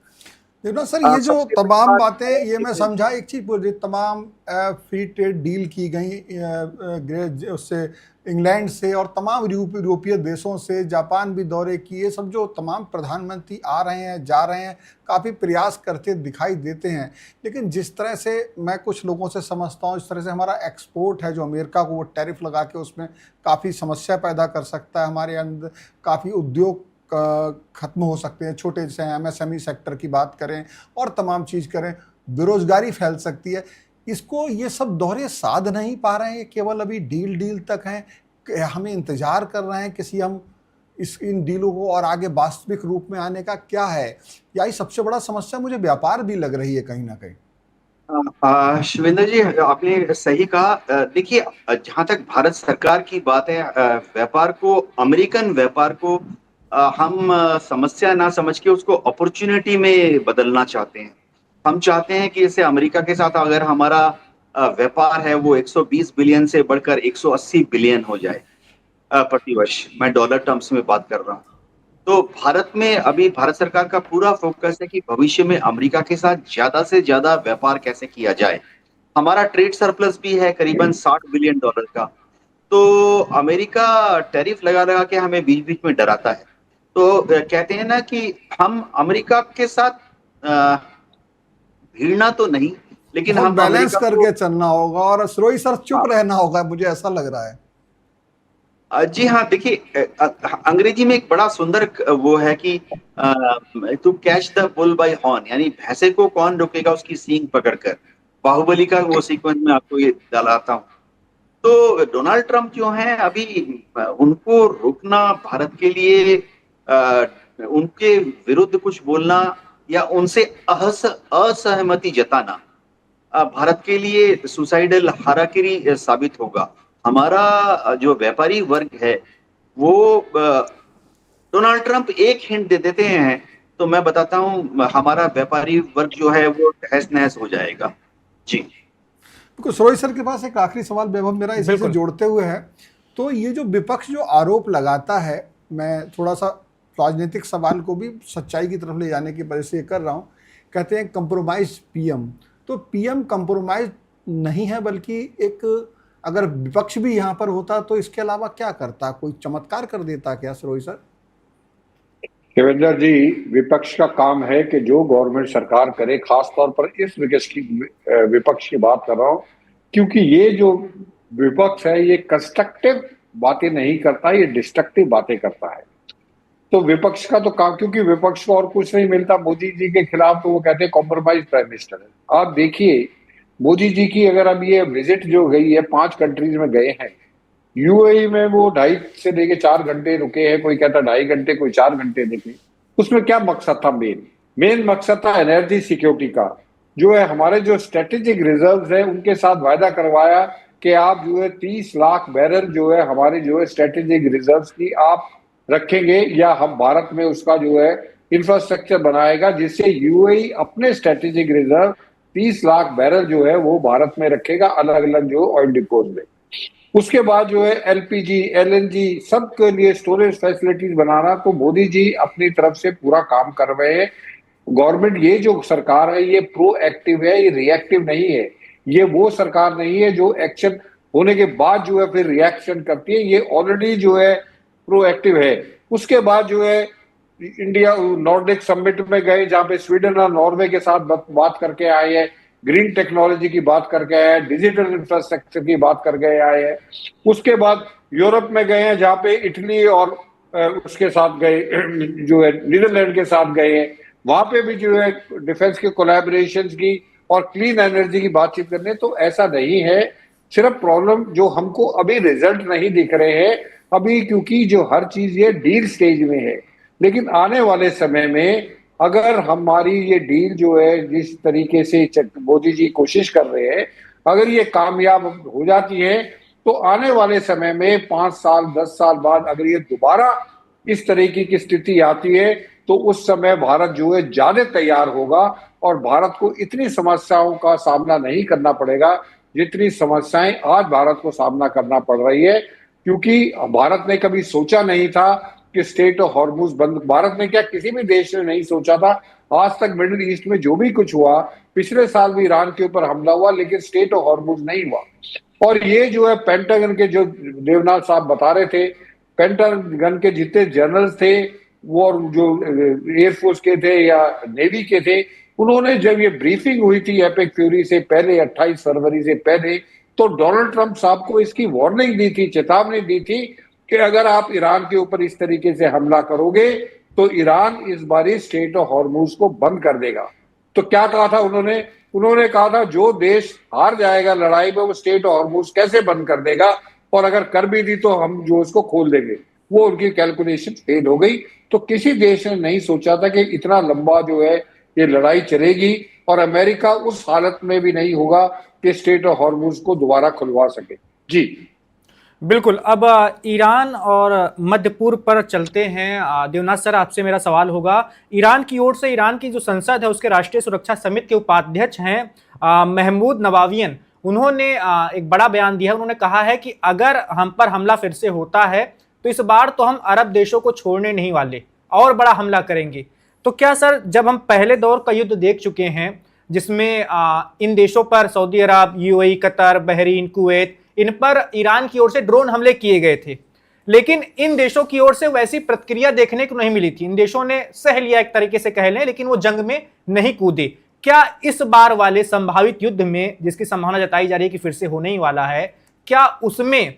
देवनाथ सर, ये जो तमाम बातें, ये मैं समझा एक चीज बोल रही, तमाम फ्री ट्रेड डील की गई उससे, इंग्लैंड से और तमाम यूरोपीय देशों से, जापान भी दौरे किए, सब जो तमाम प्रधानमंत्री आ रहे हैं जा रहे हैं, काफ़ी प्रयास करते दिखाई देते हैं। लेकिन जिस तरह से मैं कुछ लोगों से समझता हूँ, इस तरह से हमारा एक्सपोर्ट है जो अमेरिका को वो टैरिफ लगा के उसमें काफ़ी समस्या पैदा कर सकता है, हमारे अंदर काफ़ी उद्योग खत्म हो सकते हैं, छोटे से एमएसएमई सेक्टर की बात करें और तमाम चीज़ करें, बेरोजगारी फैल सकती है। इसको ये सब दोहरे साध नहीं पा रहे हैं, केवल अभी डील तक हैं, हमें इंतजार कर रहे हैं किसी हम इन डीलों को और आगे वास्तविक रूप में आने का क्या है? यही सबसे बड़ा समस्या मुझे व्यापार भी लग रही है कहीं ना कहीं। शिवेंद्र जी, आपने सही कहा। देखिए, जहां तक भारत सरकार की बात है, व्यापार को, अमेरिकन व्यापार को हम समस्या ना समझ के उसको अपॉर्चुनिटी में बदलना चाहते हैं। हम चाहते हैं कि जैसे अमेरिका के साथ अगर हमारा व्यापार है वो 120 बिलियन से बढ़कर 180 बिलियन हो जाए प्रतिवर्ष। मैं डॉलर टर्म्स में बात कर रहा हूँ। तो भारत में अभी भारत सरकार का पूरा फोकस है कि भविष्य में अमेरिका के साथ ज्यादा से ज्यादा व्यापार कैसे किया जाए। हमारा ट्रेड सरप्लस भी है करीबन $60 बिलियन का। तो अमेरिका टैरिफ लगा लगा के हमें बीच बीच में डराता है। तो कहते हैं ना कि हम अमेरिका के साथ भिड़ना तो नहीं, लेकिन बहुत हम बैलेंस अमेरिका को करके चलना होगा और रोहित सर चुप रहना होगा, मुझे ऐसा लग रहा है। जी हाँ, देखिए अंग्रेजी में एक बड़ा सुंदर वो है कि to catch the bull by horn, यानी भैंसे को कौन रोकेगा उसकी सींग पकड़कर। बाहुबली का वो सीक्वेंस में आपको ये दिलाता हूँ। तो डोनाल्ड ट्रंप जो हैं अभी उनको रोकना भारत के लिए उनके विरुद्ध कुछ बोलना या उनसे असहमति जताना भारत के लिए सुसाइडल हाराकिरी साबित होगा। हमारा जो व्यापारी वर्ग है वो डोनाल्ड ट्रंप एक हिंट दे देते हैं तो मैं बताता हूं हमारा व्यापारी वर्ग जो है वो तहस नहस हो जाएगा। जी बिल्कुल। रोहित सर के पास एक आखिरी सवाल वैभव मेरा इसी से जोड़ते हुए है। तो ये जो विपक्ष जो आरोप लगाता है, मैं थोड़ा सा राजनीतिक सवाल को भी सच्चाई की तरफ ले जाने की वजह से ये कर रहा हूँ। कहते हैं कंप्रोमाइज पीएम, तो पीएम कंप्रोमाइज नहीं है, बल्कि एक अगर विपक्ष भी यहाँ पर होता तो इसके अलावा क्या करता, कोई चमत्कार कर देता क्या रोहित सर? देवेंद्र जी, विपक्ष का काम है कि जो गवर्नमेंट सरकार करे, खास तौर पर इस विपक्ष की बात कर रहा हूं, क्योंकि ये जो विपक्ष है ये कंस्ट्रक्टिव बातें नहीं करता, ये डिस्ट्रक्टिव बातें करता है। तो विपक्ष का तो काम, क्योंकि विपक्ष को और कुछ नहीं मिलता मोदी जी के खिलाफ, तो वो कहते हैं कॉम्प्रोमाइज प्राइम मिनिस्टर है। आप देखिए मोदी जी की अगर अब ये विजिट जो गई है, 5 कंट्रीज में गए हैं। यूएई में वो 2.5 से लेके 4 घंटे रुके हैं, कोई कहता 2.5 घंटे, कोई 4 घंटे देखे। उसमें क्या मकसद था? मेन मकसद था एनर्जी सिक्योरिटी का। जो है हमारे जो स्ट्रेटेजिक रिजर्व्स है उनके साथ वायदा करवाया कि आप जो है 30 लाख बैरल जो है हमारे जो है स्ट्रेटेजिक रिजर्व्स की आप रखेंगे, या हम भारत में उसका जो है इंफ्रास्ट्रक्चर बनाएगा, जिससे यूएई अपने स्ट्रेटेजिक रिजर्व 30 लाख बैरल जो है वो भारत में रखेगा, अलग अलग जो ऑयल डिपोज में। उसके बाद जो है एलपीजी, एलएनजी सबके लिए स्टोरेज फैसिलिटीज बनाना। तो मोदी जी अपनी तरफ से पूरा काम कर रहे हैं। गवर्नमेंट, ये जो सरकार है ये प्रोएक्टिव है, ये रिएक्टिव नहीं है। ये वो सरकार नहीं है जो एक्शन होने के बाद जो है फिर रिएक्शन करती है। ये ऑलरेडी जो है प्रोएक्टिव है। उसके बाद जो है इंडिया नॉर्डिक समिट में गए, जहां पे स्वीडन और नॉर्वे के साथ बात करके आए हैं, ग्रीन टेक्नोलॉजी की बात करके आए हैं, डिजिटल इंफ्रास्ट्रक्चर की बात करके आए हैं। उसके बाद यूरोप में गए हैं, जहां पे इटली और उसके साथ गए जो है नीदरलैंड के साथ गए हैं। वहां पे भी जो है डिफेंस के कोलैबोरेशन की और क्लीन एनर्जी की बातचीत करने। तो ऐसा नहीं है। सिर्फ प्रॉब्लम जो हमको अभी रिजल्ट नहीं दिख रहे हैं अभी, क्योंकि जो हर चीज ये डील स्टेज में है। लेकिन आने वाले समय में अगर हमारी ये डील जो है जिस तरीके से मोदी जी कोशिश कर रहे हैं, अगर ये कामयाब हो जाती है, तो आने वाले समय में 5 साल 10 साल बाद अगर ये दोबारा इस तरीके की स्थिति आती है, तो उस समय भारत जो है ज्यादा तैयार होगा और भारत को इतनी समस्याओं का सामना नहीं करना पड़ेगा जितनी समस्याएं आज भारत को सामना करना पड़ रही है। क्योंकि भारत ने कभी सोचा नहीं था कि स्टेट ऑफ हॉर्मुज बंद, भारत ने क्या किसी भी देश ने नहीं सोचा था। आज तक मिडिल ईस्ट में जो भी कुछ हुआ, पिछले साल भी ईरान के ऊपर हमला हुआ, लेकिन स्टेट ऑफ हॉर्मुज नहीं हुआ। और ये जो है पेंटागन के जो देवनाथ साहब बता रहे थे, पेंटागन के जितने जनरल्स थे वो जो एयरफोर्स के थे या नेवी के थे, उन्होंने जब ये ब्रीफिंग हुई थी एपिक फ्यूरी से पहले 28 फरवरी से पहले, तो डोनाल्ड ट्रंप साहब को इसकी वार्निंग दी थी, चेतावनी दी थी कि अगर आप ईरान के ऊपर इस तरीके से हमला करोगे तो ईरान इस बारी स्टेट ऑफ हॉर्मुज को बंद कर देगा। तो क्या कहा था उन्होंने कहा था जो देश हार जाएगा लड़ाई में वो स्टेट ऑफ हॉर्मुज कैसे बंद कर देगा, और अगर कर भी दी तो हम जो उसको खोल देंगे। वो उनकी कैलकुलेशन फेल हो गई। तो किसी देश ने नहीं सोचा था कि इतना लंबा जो है ये लड़ाई चलेगी, और अमेरिका उस हालत में भी नहीं होगा कि स्टेट ऑफ हॉर्मुज को दोबारा खुलवा सके। जी बिल्कुल। अब ईरान और मध्य पूर्व पर चलते हैं। देवनाथ सर, आपसे मेरा सवाल होगा, ईरान की ओर से ईरान की जो संसद है उसके राष्ट्रीय सुरक्षा समिति के उपाध्यक्ष हैं महमूद नवावियन, उन्होंने एक बड़ा बयान दिया है। उन्होंने कहा है कि अगर हम पर हमला फिर से होता है तो इस बार तो हम अरब देशों को छोड़ने नहीं वाले। और बड़ा हमला करेंगे। तो क्या सर, जब हम पहले दौर का युद्ध देख चुके हैं जिसमें इन देशों पर, सऊदी अरब, यूएई, कतर, बहरीन, कुवैत, इन पर ईरान की ओर से ड्रोन हमले किए गए थे, लेकिन इन देशों की ओर से वैसी प्रतिक्रिया देखने को नहीं मिली थी। इन देशों ने सह लिया एक तरीके से कह लें, लेकिन वो जंग में नहीं कूदे। क्या इस बार वाले संभावित युद्ध में, जिसकी संभावना जताई जा रही है कि फिर से होने ही वाला है, क्या उसमें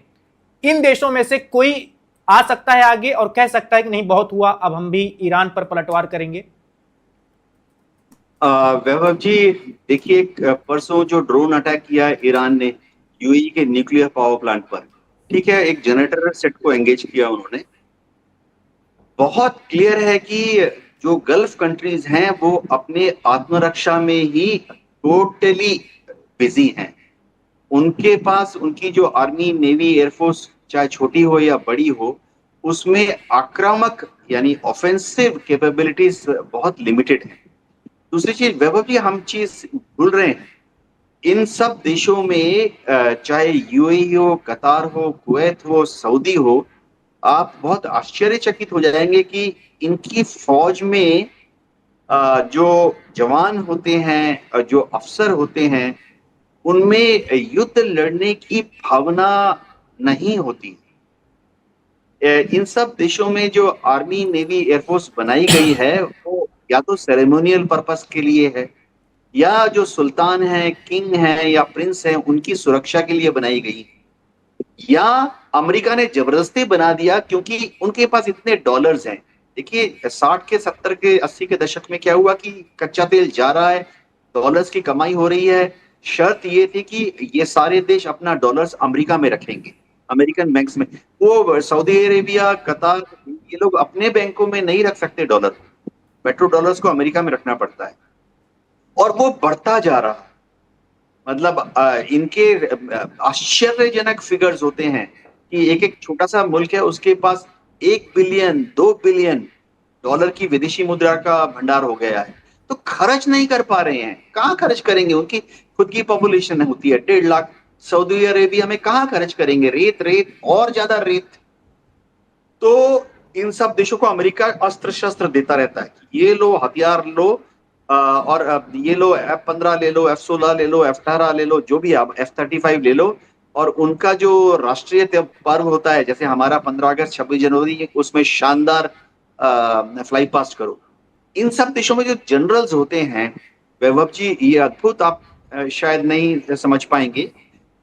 इन देशों में से कोई आ सकता है आगे और कह सकता है कि नहीं बहुत हुआ, अब हम भी ईरान पर पलटवार करेंगे? वैभव जी, देखिए, परसों जो ड्रोन अटैक किया है ईरान ने यूएई के न्यूक्लियर पावर प्लांट पर, ठीक है, एक जनरेटर सेट को एंगेज किया उन्होंने। बहुत क्लियर है कि जो गल्फ कंट्रीज हैं वो अपने आत्मरक्षा में ही टोटली बिजी हैं। उनके पास उनकी जो आर्मी, नेवी, एयरफोर्स चाहे छोटी हो या बड़ी हो, उसमें आक्रामक यानी ऑफेंसिव कैपेबिलिटीज बहुत लिमिटेड है। दूसरी चीज वैभव जी, हम चीज भूल रहे हैं, इन सब देशों में चाहे यूएई हो, कतार हो, कुवैत हो, सऊदी हो, आप बहुत आश्चर्यचकित हो जाएंगे कि इनकी फौज में जो जवान होते हैं, जो अफसर होते हैं, उनमें युद्ध लड़ने की भावना नहीं होती। इन सब देशों में जो आर्मी, नेवी, एयरफोर्स बनाई गई है वो या तो सेरेमोनियल पर्पस के लिए है, या जो सुल्तान है, किंग है या प्रिंस है, उनकी सुरक्षा के लिए बनाई गई, या अमेरिका ने जबरदस्ती बना दिया क्योंकि उनके पास इतने डॉलर्स हैं। देखिए, 60 के 70 के 80 के दशक में क्या हुआ कि कच्चा तेल जा रहा है, डॉलर्स की कमाई हो रही है। शर्त ये थी कि ये सारे देश अपना डॉलर्स अमेरिका में रखेंगे, अमेरिकन बैंक्स में। वो सऊदी अरेबिया, कतार, ये लोग अपने बैंकों में नहीं रख सकते डॉलर, पेट्रो डॉलर्स को अमेरिका में रखना पड़ता है, और वो बढ़ता जा रहा है। मतलब इनके आश्चर्यजनक फिगर्स होते हैं कि एक एक छोटा सा मुल्क है, उसके पास 1 बिलियन 2 बिलियन डॉलर की विदेशी मुद्रा का भंडार हो गया है, तो खर्च नहीं कर पा रहे हैं। कहाँ खर्च करेंगे? उनकी खुद की पॉपुलेशन होती है 1.5 लाख। सऊदी अरेबिया में कहाँ खर्च करेंगे? रेत रेत और ज्यादा रेत। तो इन सब देशों को अमेरिका अस्त्र शस्त्र देता रहता है, ये लो हथियार लो, और ये लो F-15 ले लो, F-16 ले लो, F-18 ले लो, जो भी आप F-35 ले लो, और उनका जो राष्ट्रीय पर्व होता है, जैसे हमारा 15 अगस्त, 26 जनवरी, उसमें शानदार फ्लाई पास्ट करो। इन सब देशों में जो जनरल्स होते हैं वैभव जी, ये अद्भुत, आप शायद नहीं समझ पाएंगे।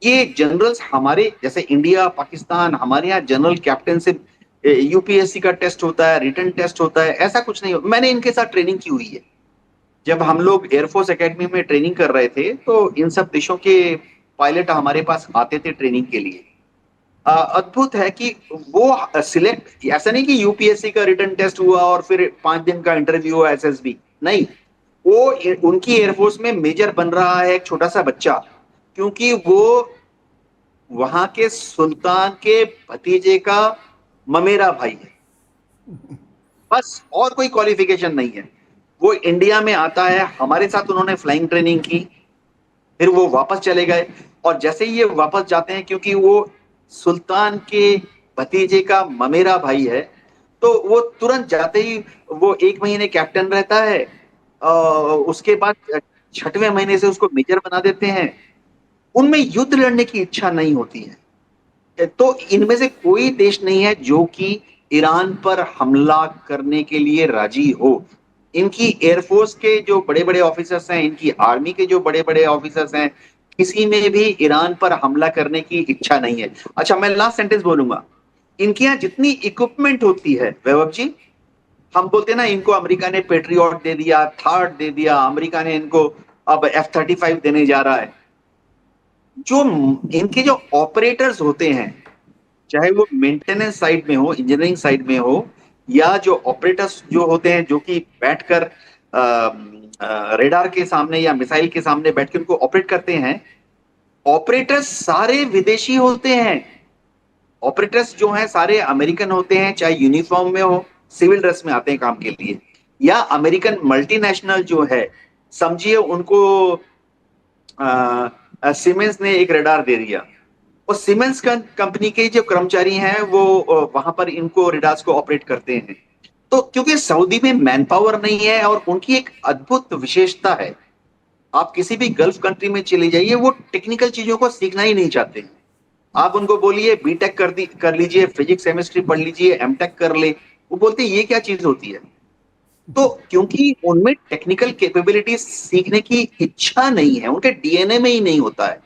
ये जनरल्स हमारे जैसे इंडिया, पाकिस्तान, हमारे यहाँ जनरल कैप्टन से यूपीएससी का टेस्ट होता है, रिटन टेस्ट होता है, ऐसा कुछ नहीं। मैंने इनके साथ ट्रेनिंग की हुई है। जब हम लोग एयरफोर्स एकेडमी में ट्रेनिंग कर रहे थे तो इन सब देशों के पायलट हमारे पास आते थे ट्रेनिंग के लिए। अद्भुत है कि वो सिलेक्ट, ऐसा नहीं कि यूपीएससी का रिटन टेस्ट हुआ और फिर 5 दिन का इंटरव्यू हुआ एसएसबी, नहीं, वो उनकी एयरफोर्स में मेजर बन रहा है एक छोटा सा बच्चा, क्योंकि वो वहां के सुल्तान के भतीजे का ममेरा भाई है, बस, और कोई क्वालिफिकेशन नहीं है। वो इंडिया में आता है, हमारे साथ उन्होंने फ्लाइंग ट्रेनिंग की, फिर वो वापस चले गए, और जैसे ही ये वापस जाते हैं, क्योंकि वो सुल्तान के भतीजे का ममेरा भाई है, तो वो तुरंत जाते ही वो 1 महीने कैप्टन रहता है, उसके बाद 6वें महीने से उसको मेजर बना देते हैं। उनमें युद्ध लड़ने की इच्छा नहीं होती है। तो इनमें से कोई देश नहीं है जो कि ईरान पर हमला करने के लिए राजी हो। इनकी एयरफोर्स के जो बड़े बड़े ऑफिसर्स हैं, इनकी आर्मी के जो बड़े बड़े ऑफिसर्स हैं, किसी में भी ईरान पर हमला करने की इच्छा नहीं है। अच्छा, मैं लास्ट सेंटेंस बोलूंगा। इनके यहाँ जितनी इक्विपमेंट होती है वैभव जी, हम बोलते हैं ना, इनको अमेरिका ने पेट्रियट दे दिया, थार्ड दे दिया, अमेरिका ने इनको अब F-35 देने जा रहा है। जो इनके जो ऑपरेटर्स होते हैं, चाहे वो मेंटेनेंस साइड में हो, इंजीनियरिंग साइड में हो, या जो ऑपरेटर्स जो होते हैं, जो कि बैठकर रेडार के सामने या मिसाइल के सामने बैठ के उनको ऑपरेट करते हैं, ऑपरेटर्स सारे विदेशी होते हैं। ऑपरेटर्स जो हैं सारे अमेरिकन होते हैं, चाहे यूनिफॉर्म में हो, सिविल ड्रेस में आते हैं काम के लिए, या अमेरिकन मल्टीनेशनल जो है, समझिए उनको सीमेंस ने एक रेडार दे दिया, और सीमेंस कंपनी के जो कर्मचारी हैं वो वहां पर इनको रेडार्स को ऑपरेट करते हैं। तो क्योंकि सऊदी में मैन पावर नहीं है, और उनकी एक अद्भुत विशेषता है, आप किसी भी गल्फ कंट्री में चले जाइए, वो टेक्निकल चीजों को सीखना ही नहीं चाहते। आप उनको बोलिए बीटेक कर लीजिए, फिजिक्स केमिस्ट्री पढ़ लीजिए, एमटेक कर ले, वो बोलते ये क्या चीज होती है। तो क्योंकि उनमें टेक्निकल कैपेबिलिटीज सीखने की इच्छा नहीं है, उनके डीएनए में ही नहीं होता है।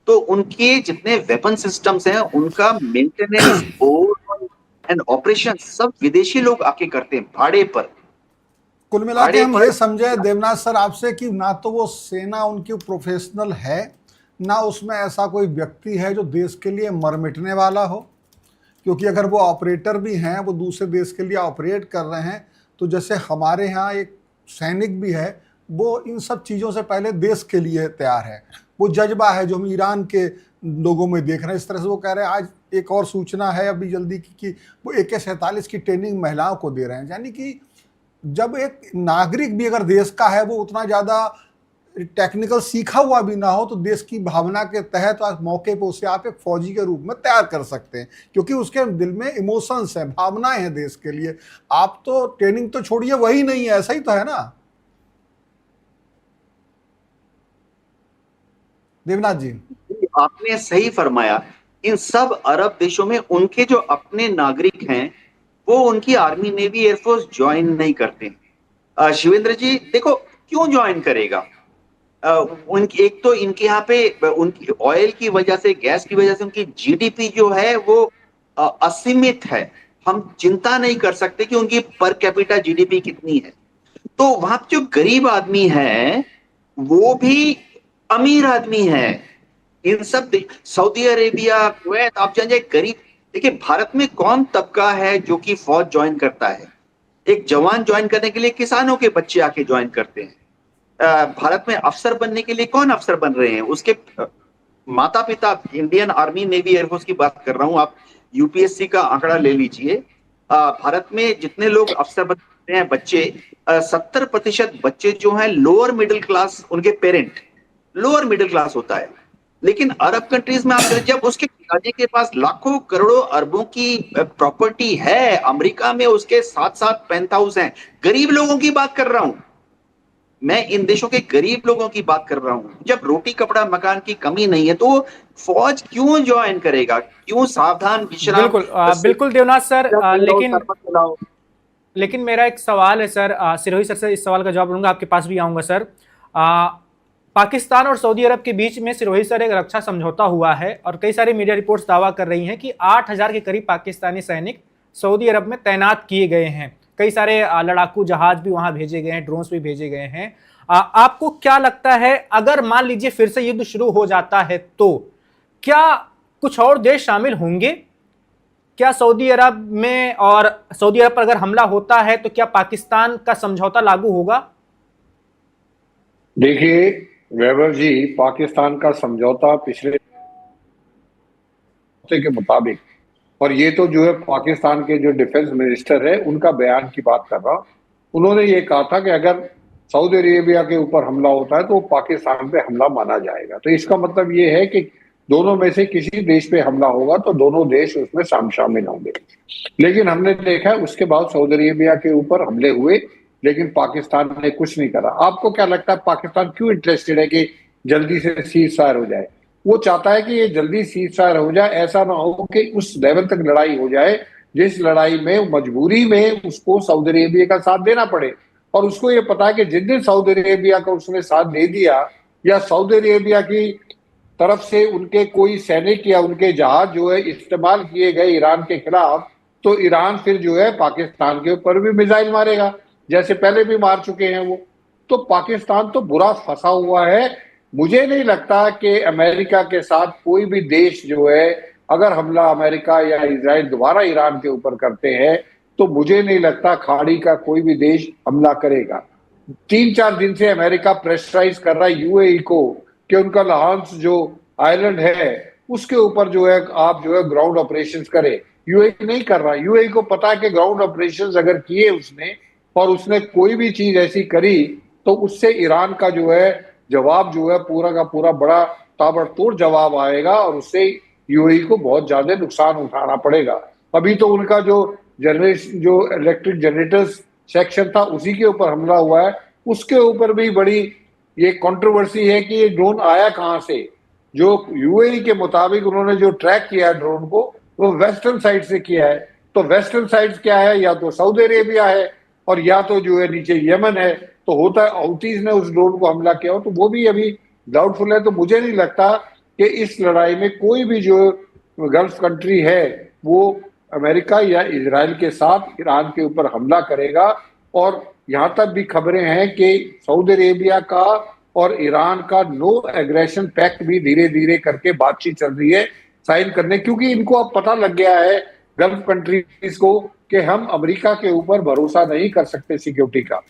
तो उनके जितने वेपन सिस्टम्स हैं, उनका मेंटेनेंस, ओवरऑल एंड ऑपरेशन सब विदेशी लोग आके करते हैं भाड़े पर। कुल मिला के हम ये समझे देवनाथ सर आपसे कि ना तो वो सेना उनकी प्रोफेशनल है, ना उसमें ऐसा कोई व्यक्ति है जो देश के लिए मर मिटने वाला हो। क्योंकि अगर वो ऑपरेटर भी हैं, वो दूसरे देश के लिए ऑपरेट कर रहे हैं, तो जैसे हमारे यहाँ एक सैनिक भी है, वो इन सब चीज़ों से पहले देश के लिए तैयार है। वो जज्बा है जो हम ईरान के लोगों में देख रहे हैं। इस तरह से वो कह रहे हैं, आज एक और सूचना है अभी जल्दी की कि वो AK-47 की ट्रेनिंग महिलाओं को दे रहे हैं। यानी कि जब एक नागरिक भी अगर देश का है, वो उतना ज़्यादा टेक्निकल सीखा हुआ भी ना हो, तो देश की भावना के तहत आज मौके पर उसे आप एक फौजी के रूप में तैयार कर सकते हैं, क्योंकि उसके दिल में इमोशंस हैं, भावनाएं हैं देश के लिए। आप तो ट्रेनिंग तो छोड़िए, वही नहीं है, ऐसा ही तो है ना देवनाथ जी? आपने सही फरमाया। इन सब अरब देशों में उनके जो अपने नागरिक हैं, वो उनकी आर्मी, नेवी, एयरफोर्स ज्वाइन नहीं करते। शिवेंद्र जी देखो, क्यों ज्वाइन करेगा? उनकी एक तो इनके यहाँ पे उनकी ऑयल की वजह से, गैस की वजह से उनकी जीडीपी जो है वो असीमित है। हम चिंता नहीं कर सकते कि उनकी पर कैपिटा जीडीपी कितनी है। तो वहां जो गरीब आदमी है, वो भी अमीर आदमी है। इन सब सऊदी अरेबिया, कुवैत, आप जान जाए गरीब। देखिए, भारत में कौन तबका है जो कि फौज ज्वाइन करता है? एक जवान ज्वाइन करने के लिए किसानों के बच्चे आके ज्वाइन करते हैं। भारत में अफसर बनने के लिए कौन अफसर बन रहे हैं? उसके माता पिता। इंडियन आर्मी, नेवी, एयरफोर्स की बात कर रहा हूं, आप यूपीएससी का आंकड़ा ले लीजिए। भारत में जितने लोग अफसर बनते हैं बच्चे, 70% बच्चे जो हैं लोअर मिडिल क्लास, उनके पेरेंट लोअर मिडिल क्लास होता है। लेकिन अरब कंट्रीज में आप जब उसके पिताजी के पास लाखों करोड़ों अरबों की प्रॉपर्टी है, अमेरिका में उसके 7-7 पेंट हाउस हैं। गरीब लोगों की बात कर रहा हूं मैं, इन देशों के गरीब लोगों की बात कर रहा हूं। जब रोटी कपड़ा मकान की कमी नहीं है, तो फौज क्यों ज्वाइन करेगा? क्यों सावधान विश्राम? बिल्कुल बिल्कुल देवनाथ सर, लेकिन मेरा एक सवाल है सर, सिरोही सर से इस सवाल का जवाब लूंगा, आपके पास भी आऊंगा सर। पाकिस्तान और सऊदी अरब के बीच में सिरोही सर एक रक्षा समझौता हुआ है, और कई सारी मीडिया रिपोर्ट्स दावा कर रही हैं कि 8,000 के करीब पाकिस्तानी सैनिक सऊदी अरब में तैनात किए गए हैं। कई सारे लड़ाकू जहाज भी वहां भेजे गए हैं, ड्रोन्स भी भेजे गए हैं। आपको क्या लगता है, अगर मान लीजिए फिर से युद्ध शुरू हो जाता है, तो क्या कुछ और देश शामिल होंगे? क्या सऊदी अरब में, और सऊदी अरब पर अगर हमला होता है तो क्या पाकिस्तान का समझौता लागू होगा? देखिए वैभव जी, पाकिस्तान का समझौता पिछले के मुताबिक, और ये तो जो है पाकिस्तान के जो डिफेंस मिनिस्टर है उनका बयान की बात कर रहा, उन्होंने ये कहा था कि अगर सऊदी अरेबिया के ऊपर हमला होता है तो पाकिस्तान पे हमला माना जाएगा। तो इसका मतलब ये है कि दोनों में से किसी देश पे हमला होगा तो दोनों देश उसमें शामिल होंगे। लेकिन हमने देखा उसके बाद सऊदी अरेबिया के ऊपर हमले हुए, लेकिन पाकिस्तान ने कुछ नहीं करा। आपको क्या लगता है पाकिस्तान क्यों इंटरेस्टेड है कि जल्दी से सीज फायर हो जाए? वो चाहता है कि ये जल्दी सीज फायर हो जाए, ऐसा ना हो कि उस लेवल तक लड़ाई हो जाए जिस लड़ाई में मजबूरी में उसको सऊदी अरेबिया का साथ देना पड़े। और उसको ये पता है कि जिस दिन सऊदी अरेबिया का उसने साथ दे दिया, या सऊदी अरेबिया की तरफ से उनके कोई सैनिक या उनके जहाज जो है इस्तेमाल किए गए ईरान के खिलाफ, तो ईरान फिर जो है पाकिस्तान के ऊपर भी मिसाइल मारेगा, जैसे पहले भी मार चुके हैं वो। तो पाकिस्तान तो बुरा फंसा हुआ है। मुझे नहीं लगता कि अमेरिका के साथ कोई भी देश जो है, अगर हमला अमेरिका या इजराइल दोबारा ईरान के ऊपर करते हैं, तो मुझे नहीं लगता खाड़ी का कोई भी देश हमला करेगा। 3-4 दिन से अमेरिका प्रेशराइज कर रहा है यूएई को कि उनका लहांस जो आइलैंड है उसके ऊपर जो है आप जो है ग्राउंड ऑपरेशंस करें। यूएई नहीं कर रहा। यूएई को पता है कि ग्राउंड ऑपरेशंस अगर किए उसने, और उसने कोई भी चीज ऐसी करी, तो उससे ईरान का जो है जवाब जो है पूरा का पूरा बड़ा ताबड़तोड़ जवाब आएगा, और उससे यूएई को बहुत ज्यादा नुकसान उठाना पड़ेगा। अभी तो उनका जो जनरेशन जो इलेक्ट्रिक जनरेटर्स सेक्शन था उसी के ऊपर हमला हुआ है। उसके ऊपर भी बड़ी ये कंट्रोवर्सी है कि ये ड्रोन आया कहां से। जो यूएई के मुताबिक उन्होंने जो ट्रैक किया है ड्रोन को, वो वेस्टर्न साइड से किया है। तो वेस्टर्न साइड क्या है, या तो सऊदी अरेबिया है और या तो जो है नीचे यमन है। तो होता है हौतीज ने उस ड्रोन को हमला किया हो, तो वो भी अभी डाउटफुल है। तो मुझे नहीं लगता कि इस लड़ाई में कोई भी जो गल्फ कंट्री है वो अमेरिका या इजराइल के साथ ईरान के ऊपर हमला करेगा। और यहां तक भी खबरें हैं कि सऊदी अरेबिया का और ईरान का नो एग्रेशन पैक्ट भी धीरे धीरे करके बातचीत चल रही है साइन करने, क्योंकि इनको अब पता लग गया है गल्फ कंट्रीज को कि हम अमेरिका के ऊपर भरोसा नहीं कर सकते सिक्योरिटी का।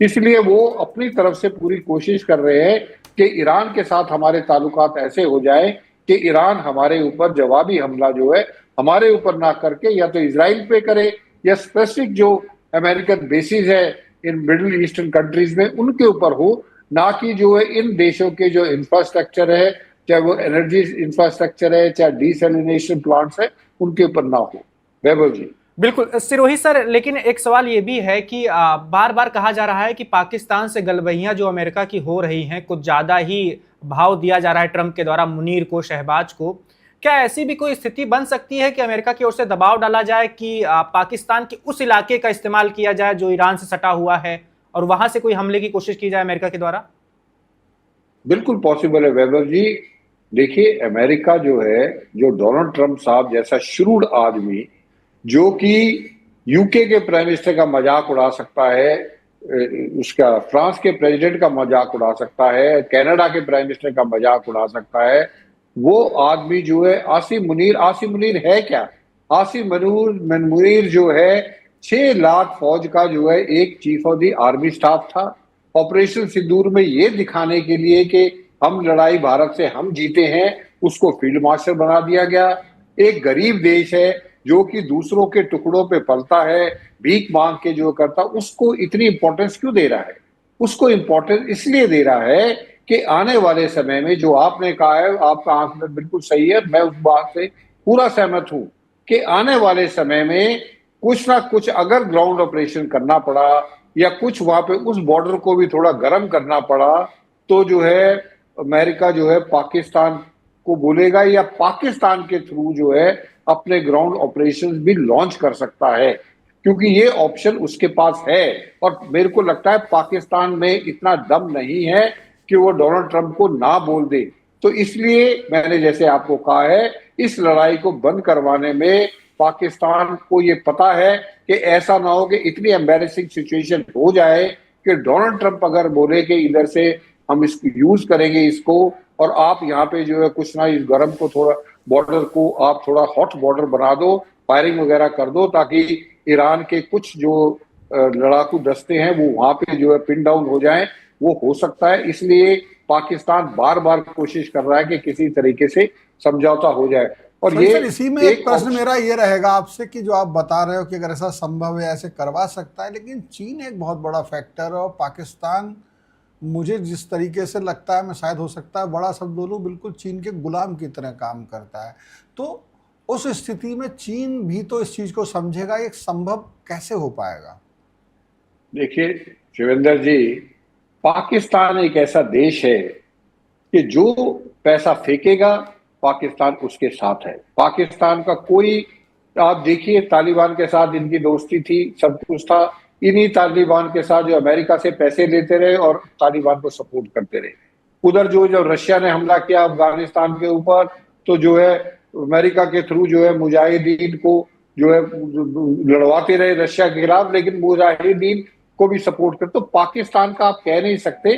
इसलिए वो अपनी तरफ से पूरी कोशिश कर रहे हैं कि ईरान के साथ हमारे ताल्लुकात ऐसे हो जाए कि ईरान हमारे ऊपर जवाबी हमला जो है हमारे ऊपर ना करके या तो इजराइल पे करे या स्पेसिफिक जो अमेरिकन बेसिस है इन मिडिल ईस्टर्न कंट्रीज में उनके ऊपर हो, ना कि जो है इन देशों के जो इंफ्रास्ट्रक्चर है, चाहे वो एनर्जी इंफ्रास्ट्रक्चर है, चाहे डिसैलिनेशन प्लांट्स है, उनके ऊपर ना हो। वैभव जी। बिल्कुल सिरोही सर, लेकिन एक सवाल ये भी है कि बार बार कहा जा रहा है कि पाकिस्तान से गलबहियां जो अमेरिका की हो रही हैं, कुछ ज्यादा ही भाव दिया जा रहा है ट्रंप के द्वारा मुनीर को, शहबाज को। क्या ऐसी भी कोई स्थिति बन सकती है कि अमेरिका की ओर से दबाव डाला जाए कि पाकिस्तान के उस इलाके का इस्तेमाल किया जाए जो ईरान से सटा हुआ है और वहां से कोई हमले की कोशिश की जाए अमेरिका के द्वारा? बिल्कुल पॉसिबल है वैभव जी। देखिए, अमेरिका जो है, जो डोनाल्ड ट्रंप साहब जैसा श्रूड आदमी जो कि यूके के प्राइम मिनिस्टर का मजाक उड़ा सकता है, उसका फ्रांस के प्रेसिडेंट का मजाक उड़ा सकता है, कनाडा के प्राइम मिनिस्टर का मजाक उड़ा सकता है, वो आदमी जो है आसिम मुनीर है क्या? आसिम मुनीर जो है 6 लाख फौज का जो है एक chief of the army staff था। ऑपरेशन सिंदूर में ये दिखाने के लिए कि हम लड़ाई भारत से हम जीते हैं, उसको फील्ड मार्शल बना दिया गया। एक गरीब देश है जो कि दूसरों के टुकड़ों पे पलता है, भीख मांग के जो करता, उसको इतनी इंपॉर्टेंस क्यों दे रहा है? उसको इंपॉर्टेंस इसलिए दे रहा है कि आने वाले समय में जो आपने कहा है, आपका आंकलन बिल्कुल सही है, मैं उस बात से पूरा सहमत हूं कि आने वाले समय में कुछ ना कुछ अगर ग्राउंड ऑपरेशन करना पड़ा या कुछ वहां पे उस बॉर्डर को भी थोड़ा गर्म करना पड़ा, तो जो है अमेरिका जो है पाकिस्तान को बोलेगा या पाकिस्तान के थ्रू जो है अपने ग्राउंड ऑपरेशंस भी लॉन्च कर सकता है, क्योंकि ये ऑप्शन उसके पास है। और मेरे को लगता है पाकिस्तान में इतना दम नहीं है कि वो डोनाल्ड ट्रंप को ना बोल दे। तो इसलिए मैंने जैसे आपको कहा है, इस लड़ाई को बंद करवाने में पाकिस्तान को ये पता है कि ऐसा ना हो कि इतनी एम्बैरेसिंग सिचुएशन हो जाए कि डोनाल्ड ट्रंप अगर बोले कि इधर से हम इसको यूज करेंगे इसको, और आप यहाँ पे जो है कुछ ना इस गर्म को थोड़ा बॉर्डर को आप थोड़ा हॉट बॉर्डर बना दो, फायरिंग वगैरह कर दो, ताकि ईरान के कुछ जो लड़ाकू दस्ते हैं वो वहां पे जो है पिन डाउन हो जाएं, वो हो सकता है। इसलिए पाकिस्तान बार बार कोशिश कर रहा है कि किसी तरीके से समझौता हो जाए। और ये सर, इसी में एक प्रश्न मेरा ये रहेगा आपसे कि जो आप बता रहे हो कि अगर ऐसा संभव है, ऐसे करवा सकता है, लेकिन चीन एक बहुत बड़ा फैक्टर है और पाकिस्तान, मुझे जिस तरीके से लगता है, मैं शायद हो सकता है बड़ा शब्द बोलूं, बिल्कुल चीन के गुलाम की तरह काम करता है। तो उस स्थिति में चीन भी तो इस चीज को समझेगा, ये संभव कैसे हो पाएगा? देखिए शिवेंद्र जी, पाकिस्तान एक ऐसा देश है कि जो पैसा फेंकेगा पाकिस्तान उसके साथ है। पाकिस्तान का कोई, आप देखिए तालिबान के साथ इनकी दोस्ती थी, सब कुछ था, इन्हीं तालिबान के साथ जो अमेरिका से पैसे लेते रहे और तालिबान को सपोर्ट करते रहे। उधर जो रशिया ने हमला किया अफगानिस्तान के ऊपर, तो जो है अमेरिका के थ्रू जो है मुजाहिदीन को जो है लड़वाते रहे रशिया के खिलाफ, लेकिन मुजाहिदीन को भी सपोर्ट कर। तो पाकिस्तान का आप कह नहीं सकते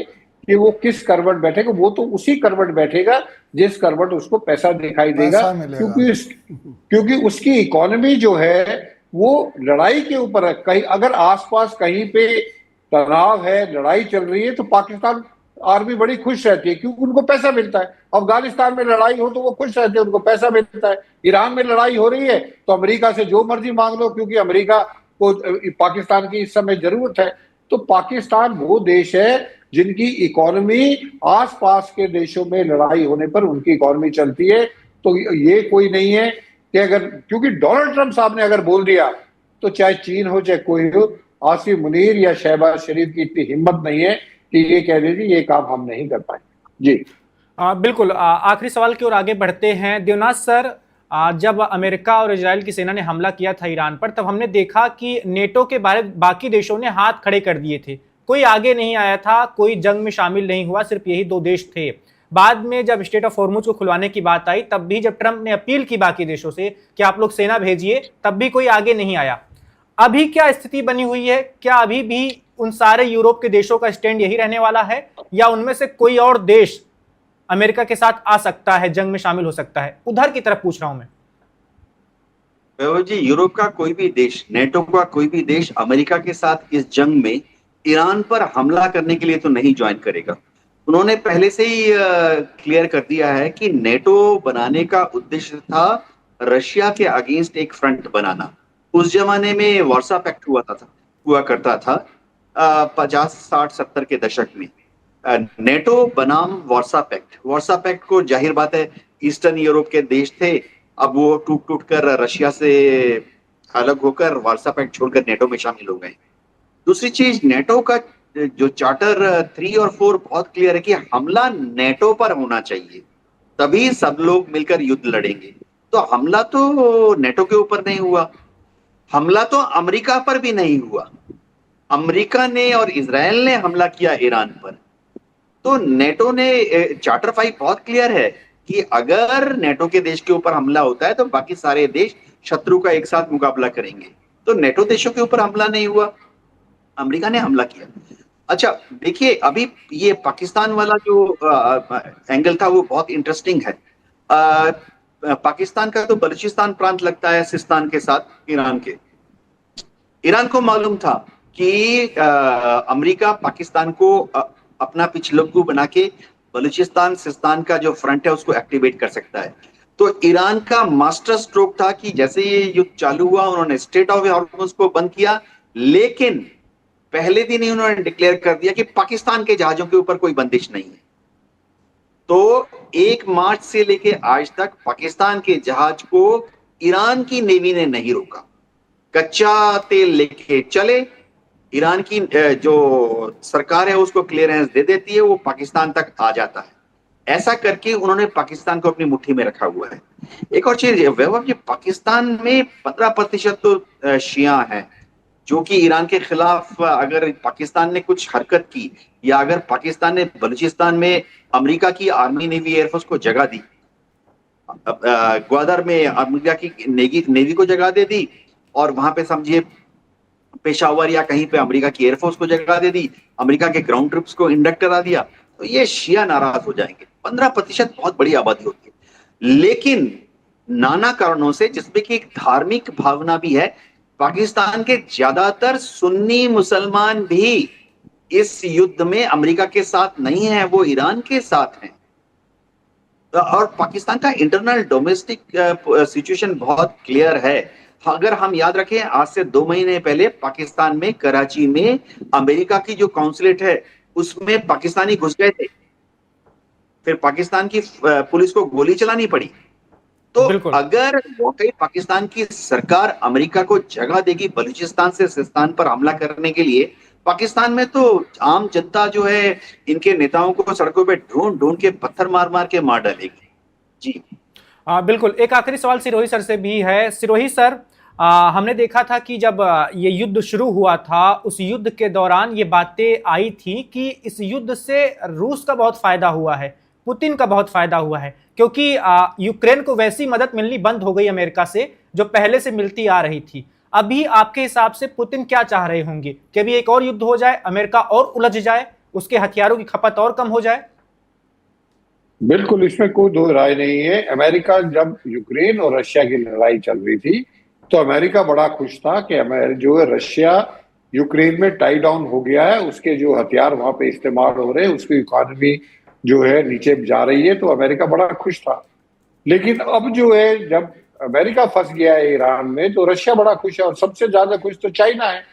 कि वो किस करवट बैठेगा, वो तो उसी करवट बैठेगा जिस करवट उसको पैसा दिखाई देगा, क्योंकि उसकी इकोनॉमी जो है वो लड़ाई के ऊपर है। कहीं अगर आसपास कहीं पे तनाव है, लड़ाई चल रही है, तो पाकिस्तान आर्मी बड़ी खुश रहती है क्योंकि उनको पैसा मिलता है। अफगानिस्तान में लड़ाई हो तो वो खुश रहते हैं, उनको पैसा मिलता है। ईरान में लड़ाई हो रही है तो अमेरिका से जो मर्जी मांग लो, क्योंकि अमेरिका को पाकिस्तान की इस समय जरूरत है। तो पाकिस्तान वो देश है जिनकी इकोनॉमी आसपास के देशों में लड़ाई होने पर उनकी इकोनॉमी चलती है। तो ये कोई नहीं है कि अगर, क्योंकि डोनाल्ड ट्रंप साहब ने अगर बोल दिया तो चाहे चीन हो चाहे कोई हो, आसिफ मुनीर या शहबाज शरीफ की इतनी हिम्मत नहीं है कि ये कह दीजिए ये काम हम नहीं कर पाएंगे। जी बिल्कुल। आखिरी सवाल की ओर आगे बढ़ते हैं। देवनाथ सर, जब अमेरिका और इजराइल की सेना ने हमला किया था ईरान पर, तब हमने देखा कि नेटो के बाकी देशों ने हाथ खड़े कर दिए थे, कोई आगे नहीं आया था, कोई जंग में शामिल नहीं हुआ, सिर्फ यही 2 देश थे। बाद में जब स्टेट ऑफ हॉर्मुज को खुलवाने की बात आई, तब भी जब ट्रंप ने अपील की बाकी देशों से कि आप लोग सेना भेजिए, तब भी कोई आगे नहीं आया। अभी क्या स्थिति बनी हुई है? क्या अभी भी उन सारे यूरोप के देशों का स्टैंड यही रहने वाला है, या उनमें से कोई और देश अमेरिका के साथ आ सकता है, जंग में शामिल हो सकता है? उधर की तरफ पूछ रहा हूं मैं। वैभव जी, यूरोप का कोई भी देश, नेटो का कोई भी देश अमेरिका के साथ इस जंग में ईरान पर हमला करने के लिए तो नहीं ज्वाइन करेगा। उन्होंने पहले से ही क्लियर कर दिया है कि नेटो बनाने का उद्देश्य था रशिया के अगेंस्ट एक फ्रंट बनाना। उस जमाने में वार्सा पैक्ट हुआ करता था 50, 60, 70 के दशक में। नेटो बनाम वार्सा पैक्ट को जाहिर बात है ईस्टर्न यूरोप के देश थे, अब वो टूट कर रशिया से अलग होकर वार्सा पैक्ट छोड़कर नेटो में शामिल हो गए। दूसरी चीज, नेटो का जो चार्टर 3 और 4 बहुत क्लियर है कि हमला नेटो पर होना चाहिए, तभी सब लोग मिलकर युद्ध लड़ेंगे। तो हमला तो नेटो के ऊपर नहीं हुआ, हमला तो अमेरिका पर भी नहीं हुआ। अमेरिका ने और इजराइल ने हमला किया ईरान पर। तो नेटो ने चार्टर 5 बहुत क्लियर है कि अगर नेटो के देश के ऊपर हमला होता है तो बाकी सारे देश शत्रु का एक साथ मुकाबला करेंगे। तो नेटो देशों के ऊपर हमला नहीं हुआ, अमेरिका ने हमला किया। अच्छा देखिए, अभी ये पाकिस्तान वाला जो एंगल था वो बहुत इंटरेस्टिंग है। पाकिस्तान का तो बलूचिस्तान प्रांत लगता है सिस्तान के साथ ईरान के। ईरान को मालूम था कि अमेरिका पाकिस्तान को अपना पिछलग्गू बना के बलूचिस्तान सिस्तान का जो फ्रंट है उसको एक्टिवेट कर सकता है। तो ईरान का मास्टर स्ट्रोक था कि जैसे ये युद्ध चालू हुआ उन्होंने स्ट्रेट ऑफ हॉर्मुज को बंद किया, लेकिन पहले दिन ही उन्होंने डिक्लेयर कर दिया कि पाकिस्तान के जहाजों के ऊपर कोई बंदिश नहीं है। तो 1 मार्च से लेके आज तक पाकिस्तान के जहाज को ईरान की नेवी ने नहीं रोका। कच्चा तेल लेके चले, ईरान की जो सरकार है उसको क्लियरेंस दे देती है, वो पाकिस्तान तक आ जाता है। ऐसा करके उन्होंने पाकिस्तान को अपनी मुट्ठी में रखा हुआ है। एक और चीज वैभव जी, पाकिस्तान में 15% तो शिया हैं, जो कि ईरान के खिलाफ अगर पाकिस्तान ने कुछ हरकत की या अगर पाकिस्तान ने बलूचिस्तान में अमेरिका की आर्मी नेवी एयरफोर्स को जगह दी, ग्वादर में अमेरिका की नेवी को जगह दे दी, और वहां पे समझिए पेशावर या कहीं पे अमेरिका की एयरफोर्स को जगह दे दी, अमेरिका के ग्राउंड ट्रिप्स को इंडक्ट करा दिया, तो ये शिया नाराज हो जाएंगे। 15% बहुत बड़ी आबादी होती है, लेकिन नाना कारणों से, जिसमें कि एक धार्मिक भावना भी है, पाकिस्तान के ज्यादातर सुन्नी मुसलमान भी इस युद्ध में अमेरिका के साथ नहीं है, वो ईरान के साथ हैं। और पाकिस्तान का इंटरनल डोमेस्टिक सिचुएशन बहुत क्लियर है। अगर हम याद रखें, आज से 2 महीने पहले पाकिस्तान में कराची में अमेरिका की जो कॉन्सुलेट है उसमें पाकिस्तानी घुस गए थे, फिर पाकिस्तान की पुलिस को गोली चलानी पड़ी। तो अगर वाकई पाकिस्तान की सरकार अमेरिका को जगह देगी बलूचिस्तान से सिस्तान पर हमला करने के लिए, पाकिस्तान में तो आम जनता जो है इनके नेताओं को सड़कों पे ढूंढ के पत्थर मार के मार डालेगी। जी बिल्कुल। एक आखिरी सवाल सिरोही सर से भी है। सिरोही सर, हमने देखा था कि जब ये युद्ध शुरू हुआ था, उस युद्ध के दौरान ये बातें आई थी कि इस युद्ध से रूस का बहुत फायदा हुआ है, पुतिन का बहुत फायदा हुआ है, क्योंकि यूक्रेन को वैसी मदद मिलनी बंद हो गई अमेरिका से जो पहले से मिलती आ रही थी। अभी आपके हिसाब से पुतिन क्या चाह रहे होंगे? कि अभी एक और युद्ध हो जाए, अमेरिका और उलझ जाए, उसके हथियारों की खपत और कम हो जाए? बिल्कुल, इसमें कोई दो राय नहीं है। अमेरिका जब यूक्रेन और रशिया की लड़ाई चल रही थी तो अमेरिका बड़ा खुश था कि जो है रशिया यूक्रेन में टाई डाउन हो गया है, उसके जो हथियार वहां पे इस्तेमाल हो रहे हैं, उसकी इकोनॉमी जो है नीचे जा रही है, तो अमेरिका बड़ा खुश था। लेकिन अब जो है जब अमेरिका फंस गया है ईरान में, तो रशिया बड़ा खुश है, और सबसे ज्यादा खुश तो चाइना है।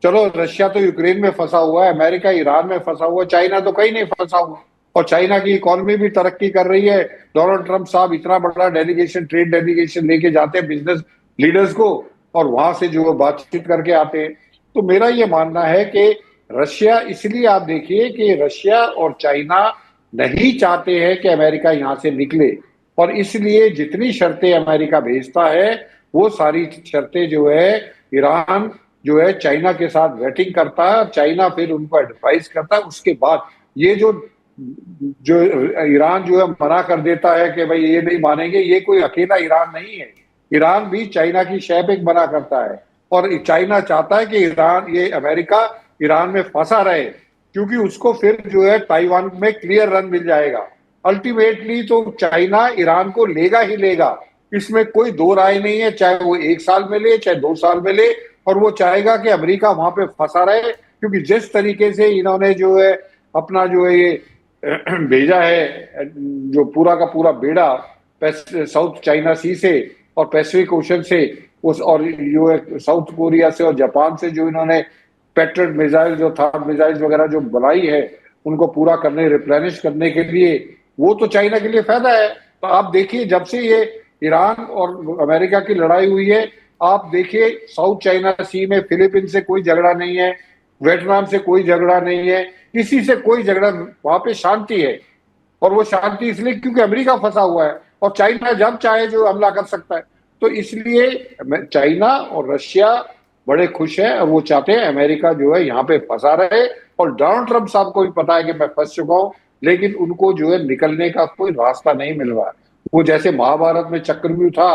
चलो, रशिया तो यूक्रेन में फंसा हुआ है, अमेरिका ईरान में फंसा हुआ, चाइना तो कहीं नहीं फंसा हुआ, और चाइना की इकोनॉमी भी तरक्की कर रही है। डोनाल्ड ट्रंप साहब इतना बड़ा डेलीगेशन, ट्रेड डेलीगेशन लेके जाते हैं बिजनेस लीडर्स को, और वहां से जो बातचीत करके आते हैं। तो मेरा ये मानना है कि रशिया, इसलिए आप देखिए कि रशिया और चाइना नहीं चाहते हैं कि अमेरिका यहाँ से निकले, और इसलिए जितनी शर्तें अमेरिका भेजता है वो सारी शर्तें जो है ईरान जो है चाइना के साथ वेटिंग करता है, चाइना फिर उनको एडवाइस करता है। उसके बाद ये जो ईरान जो है मना कर देता है कि भाई ये नहीं मानेंगे, ये कोई अकेला ईरान नहीं है, ईरान भी चाइना की शैपिंग मना करता है। और चाइना चाहता है कि ये अमेरिका ईरान में फंसा रहे, क्योंकि उसको फिर जो है ताइवान में क्लियर रन मिल जाएगा। अल्टीमेटली तो चाइना ईरान को लेगा ही लेगा, इसमें कोई दो राय नहीं है, चाहे वो 1 साल में ले चाहे 2 साल में ले, और वो चाहेगा कि अमेरिका वहां पे फंसा रहे। क्योंकि जिस तरीके से इन्होंने जो है अपना जो है ये भेजा है, जो पूरा का पूरा बेड़ा साउथ चाइना सी से और पैसिफिक ओशन से उस, और जो है साउथ कोरिया से और जापान से जो इन्होंने पेट्रियट मिसाइल जो थार्ड मिसाइल वगैरह जो बनाई है, उनको पूरा करने, रिप्लेनिश करने के लिए, वो तो चाइना के लिए फायदा है। तो आप देखिए जब से ये ईरान और अमेरिका की लड़ाई हुई है, आप देखिए साउथ चाइना सी में फिलीपींस से कोई झगड़ा नहीं है, वियतनाम से कोई झगड़ा नहीं है, किसी से कोई झगड़ा, वहां पे शांति है। और वो शांति इसलिए क्योंकि अमेरिका फंसा हुआ है और चाइना जब चाहे जो हमला कर सकता है। तो इसलिए चाइना और रशिया बड़े खुश हैं और वो चाहते हैं अमेरिका जो है यहाँ पे फंसा रहे। और डोनाल्ड ट्रंप साहब को भी पता है कि मैं फंस चुका हूँ, लेकिन उनको जो है निकलने का कोई रास्ता नहीं मिल रहा है। वो जैसे महाभारत में चक्रव्यूह था,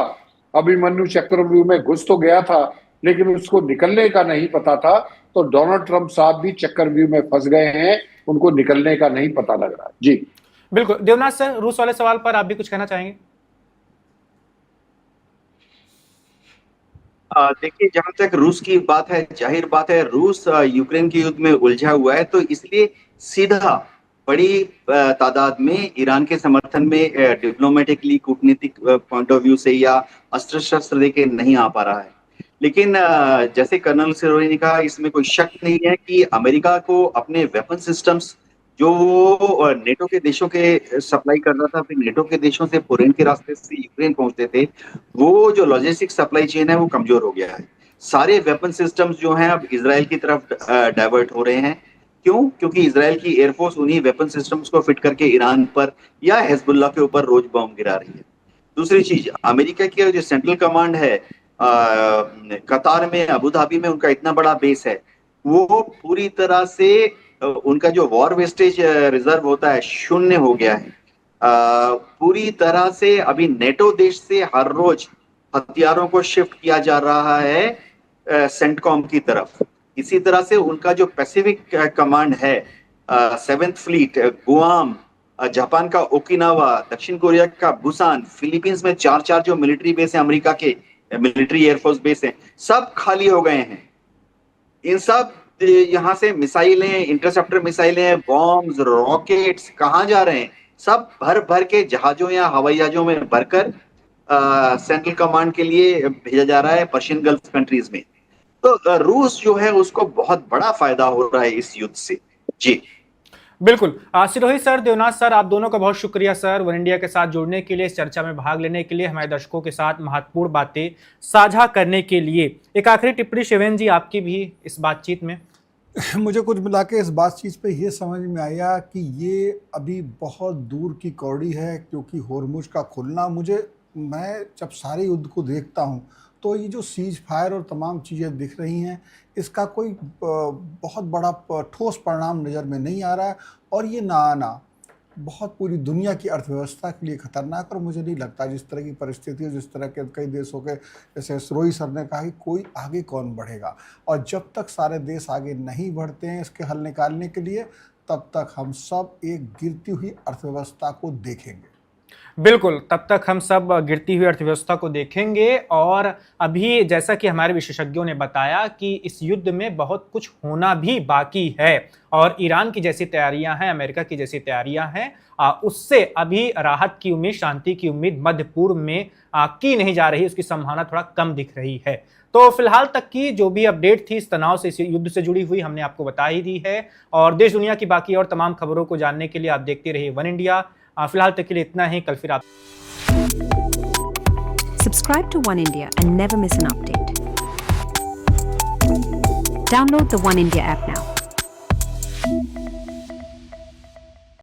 अभिमन्यु चक्रव्यूह में घुस तो गया था लेकिन उसको निकलने का नहीं पता था। तो डोनाल्ड ट्रंप साहब भी चक्रव्यूह में फंस गए हैं, उनको निकलने का नहीं पता लग रहा है। जी बिल्कुल। देवनाथ सर, रूस वाले सवाल पर आप भी कुछ कहना चाहेंगे? देखिए, जहां तक रूस की बात है, जाहिर बात है रूस यूक्रेन के युद्ध में उलझा हुआ है, तो इसलिए सीधा बड़ी तादाद में ईरान के समर्थन में डिप्लोमेटिकली, कूटनीतिक पॉइंट ऑफ व्यू से या अस्त्र शस्त्र लेके नहीं आ पा रहा है। लेकिन जैसे कर्नल सिरोही ने कहा, इसमें कोई शक नहीं है कि अमेरिका को अपने वेपन सिस्टम्स जो वो नेटो के देशों के सप्लाई कर रहा था, फिर नेटो के देशों से पोलैंड के रास्ते से यूक्रेन पहुंचते थे, वो जो लॉजिस्टिक सप्लाई चेन है वो कमजोर हो गया है। सारे वेपन सिस्टम्स जो हैं अब इजराइल की तरफ डाइवर्ट हो रहे हैं। क्यों? क्योंकि इजराइल की एयरफोर्स उन्हीं वेपन सिस्टम्स को फिट करके ईरान पर या हिजबुल्लाह के ऊपर रोज बम गिरा रही है। दूसरी चीज, अमेरिका की जो सेंट्रल कमांड है कतार में, अबू धाबी में उनका इतना बड़ा बेस है, वो पूरी तरह से उनका जो वॉर वेस्टेज रिजर्व होता है शून्य हो गया है। पूरी तरह से अभी नेटो देश से हर रोज हथियारों को शिफ्ट किया जा रहा है सेंटकॉम की तरफ। इसी तरह से उनका जो पैसिफिक कमांड है, 7th फ्लीट, गुआम, जापान का ओकिनावा, दक्षिण कोरिया का बुसान, फिलीपींस में 4 जो मिलिट्री बेस है, अमेरिका के मिलिट्री एयरफोर्स बेस हैं, सब खाली हो गए हैं। इन सब यहाँ से मिसाइलें, इंटरसेप्टर मिसाइलें, बॉम्ब्स, रॉकेट्स कहाँ जा रहे हैं? सब भर भर के जहाजों या हवाई जहाजों में भरकर सेंट्रल कमांड के लिए भेजा जा रहा है पर्शियन गल्फ कंट्रीज में। तो रूस जो है उसको बहुत बड़ा फायदा हो रहा है इस युद्ध से। जी बिल्कुल। सिरोही सर, देवनाथ सर, आप दोनों का बहुत शुक्रिया सर, वन इंडिया के साथ जुड़ने के लिए, इस चर्चा में भाग लेने के लिए, हमारे दर्शकों के साथ महत्वपूर्ण बातें साझा करने के लिए। एक आखिरी टिप्पणी शिवेन जी आपकी भी इस बातचीत में। मुझे कुछ मिला के इस बातचीत पे ये समझ में आया कि ये अभी बहुत दूर की कौड़ी है, क्योंकि होर्मुज का खुलना, मैं जब सारे युद्ध को देखता हूँ तो ये जो सीज फायर और तमाम चीज़ें दिख रही हैं, इसका कोई बहुत बड़ा ठोस परिणाम नज़र में नहीं आ रहा है। और ये ना आना बहुत पूरी दुनिया की अर्थव्यवस्था के लिए खतरनाक, और मुझे नहीं लगता जिस तरह की परिस्थिति है, जिस तरह के कई देशों के, जैसे सिरोही सर ने कहा कि कोई आगे कौन बढ़ेगा। और जब तक सारे देश आगे नहीं बढ़ते हैं इसके हल निकालने के लिए, तब तक हम सब एक गिरती हुई अर्थव्यवस्था को देखेंगे। बिल्कुल, तब तक हम सब गिरती हुई अर्थव्यवस्था को देखेंगे। और अभी जैसा कि हमारे विशेषज्ञों ने बताया कि इस युद्ध में बहुत कुछ होना भी बाकी है, और ईरान की जैसी तैयारियां हैं, अमेरिका की जैसी तैयारियां हैं, उससे अभी राहत की उम्मीद, शांति की उम्मीद मध्य पूर्व में की नहीं जा रही, उसकी संभावना थोड़ा कम दिख रही है। तो फिलहाल तक की जो भी अपडेट थी इस तनाव से, इस युद्ध से जुड़ी हुई, हमने आपको बता ही दी है। और देश दुनिया की बाकी और तमाम खबरों को जानने के लिए आप देखते रहिए वन इंडिया। फिलहाल तक के लिए इतना ही, कल फिर आप Subscribe to One India and never miss an update. Download the One India app now.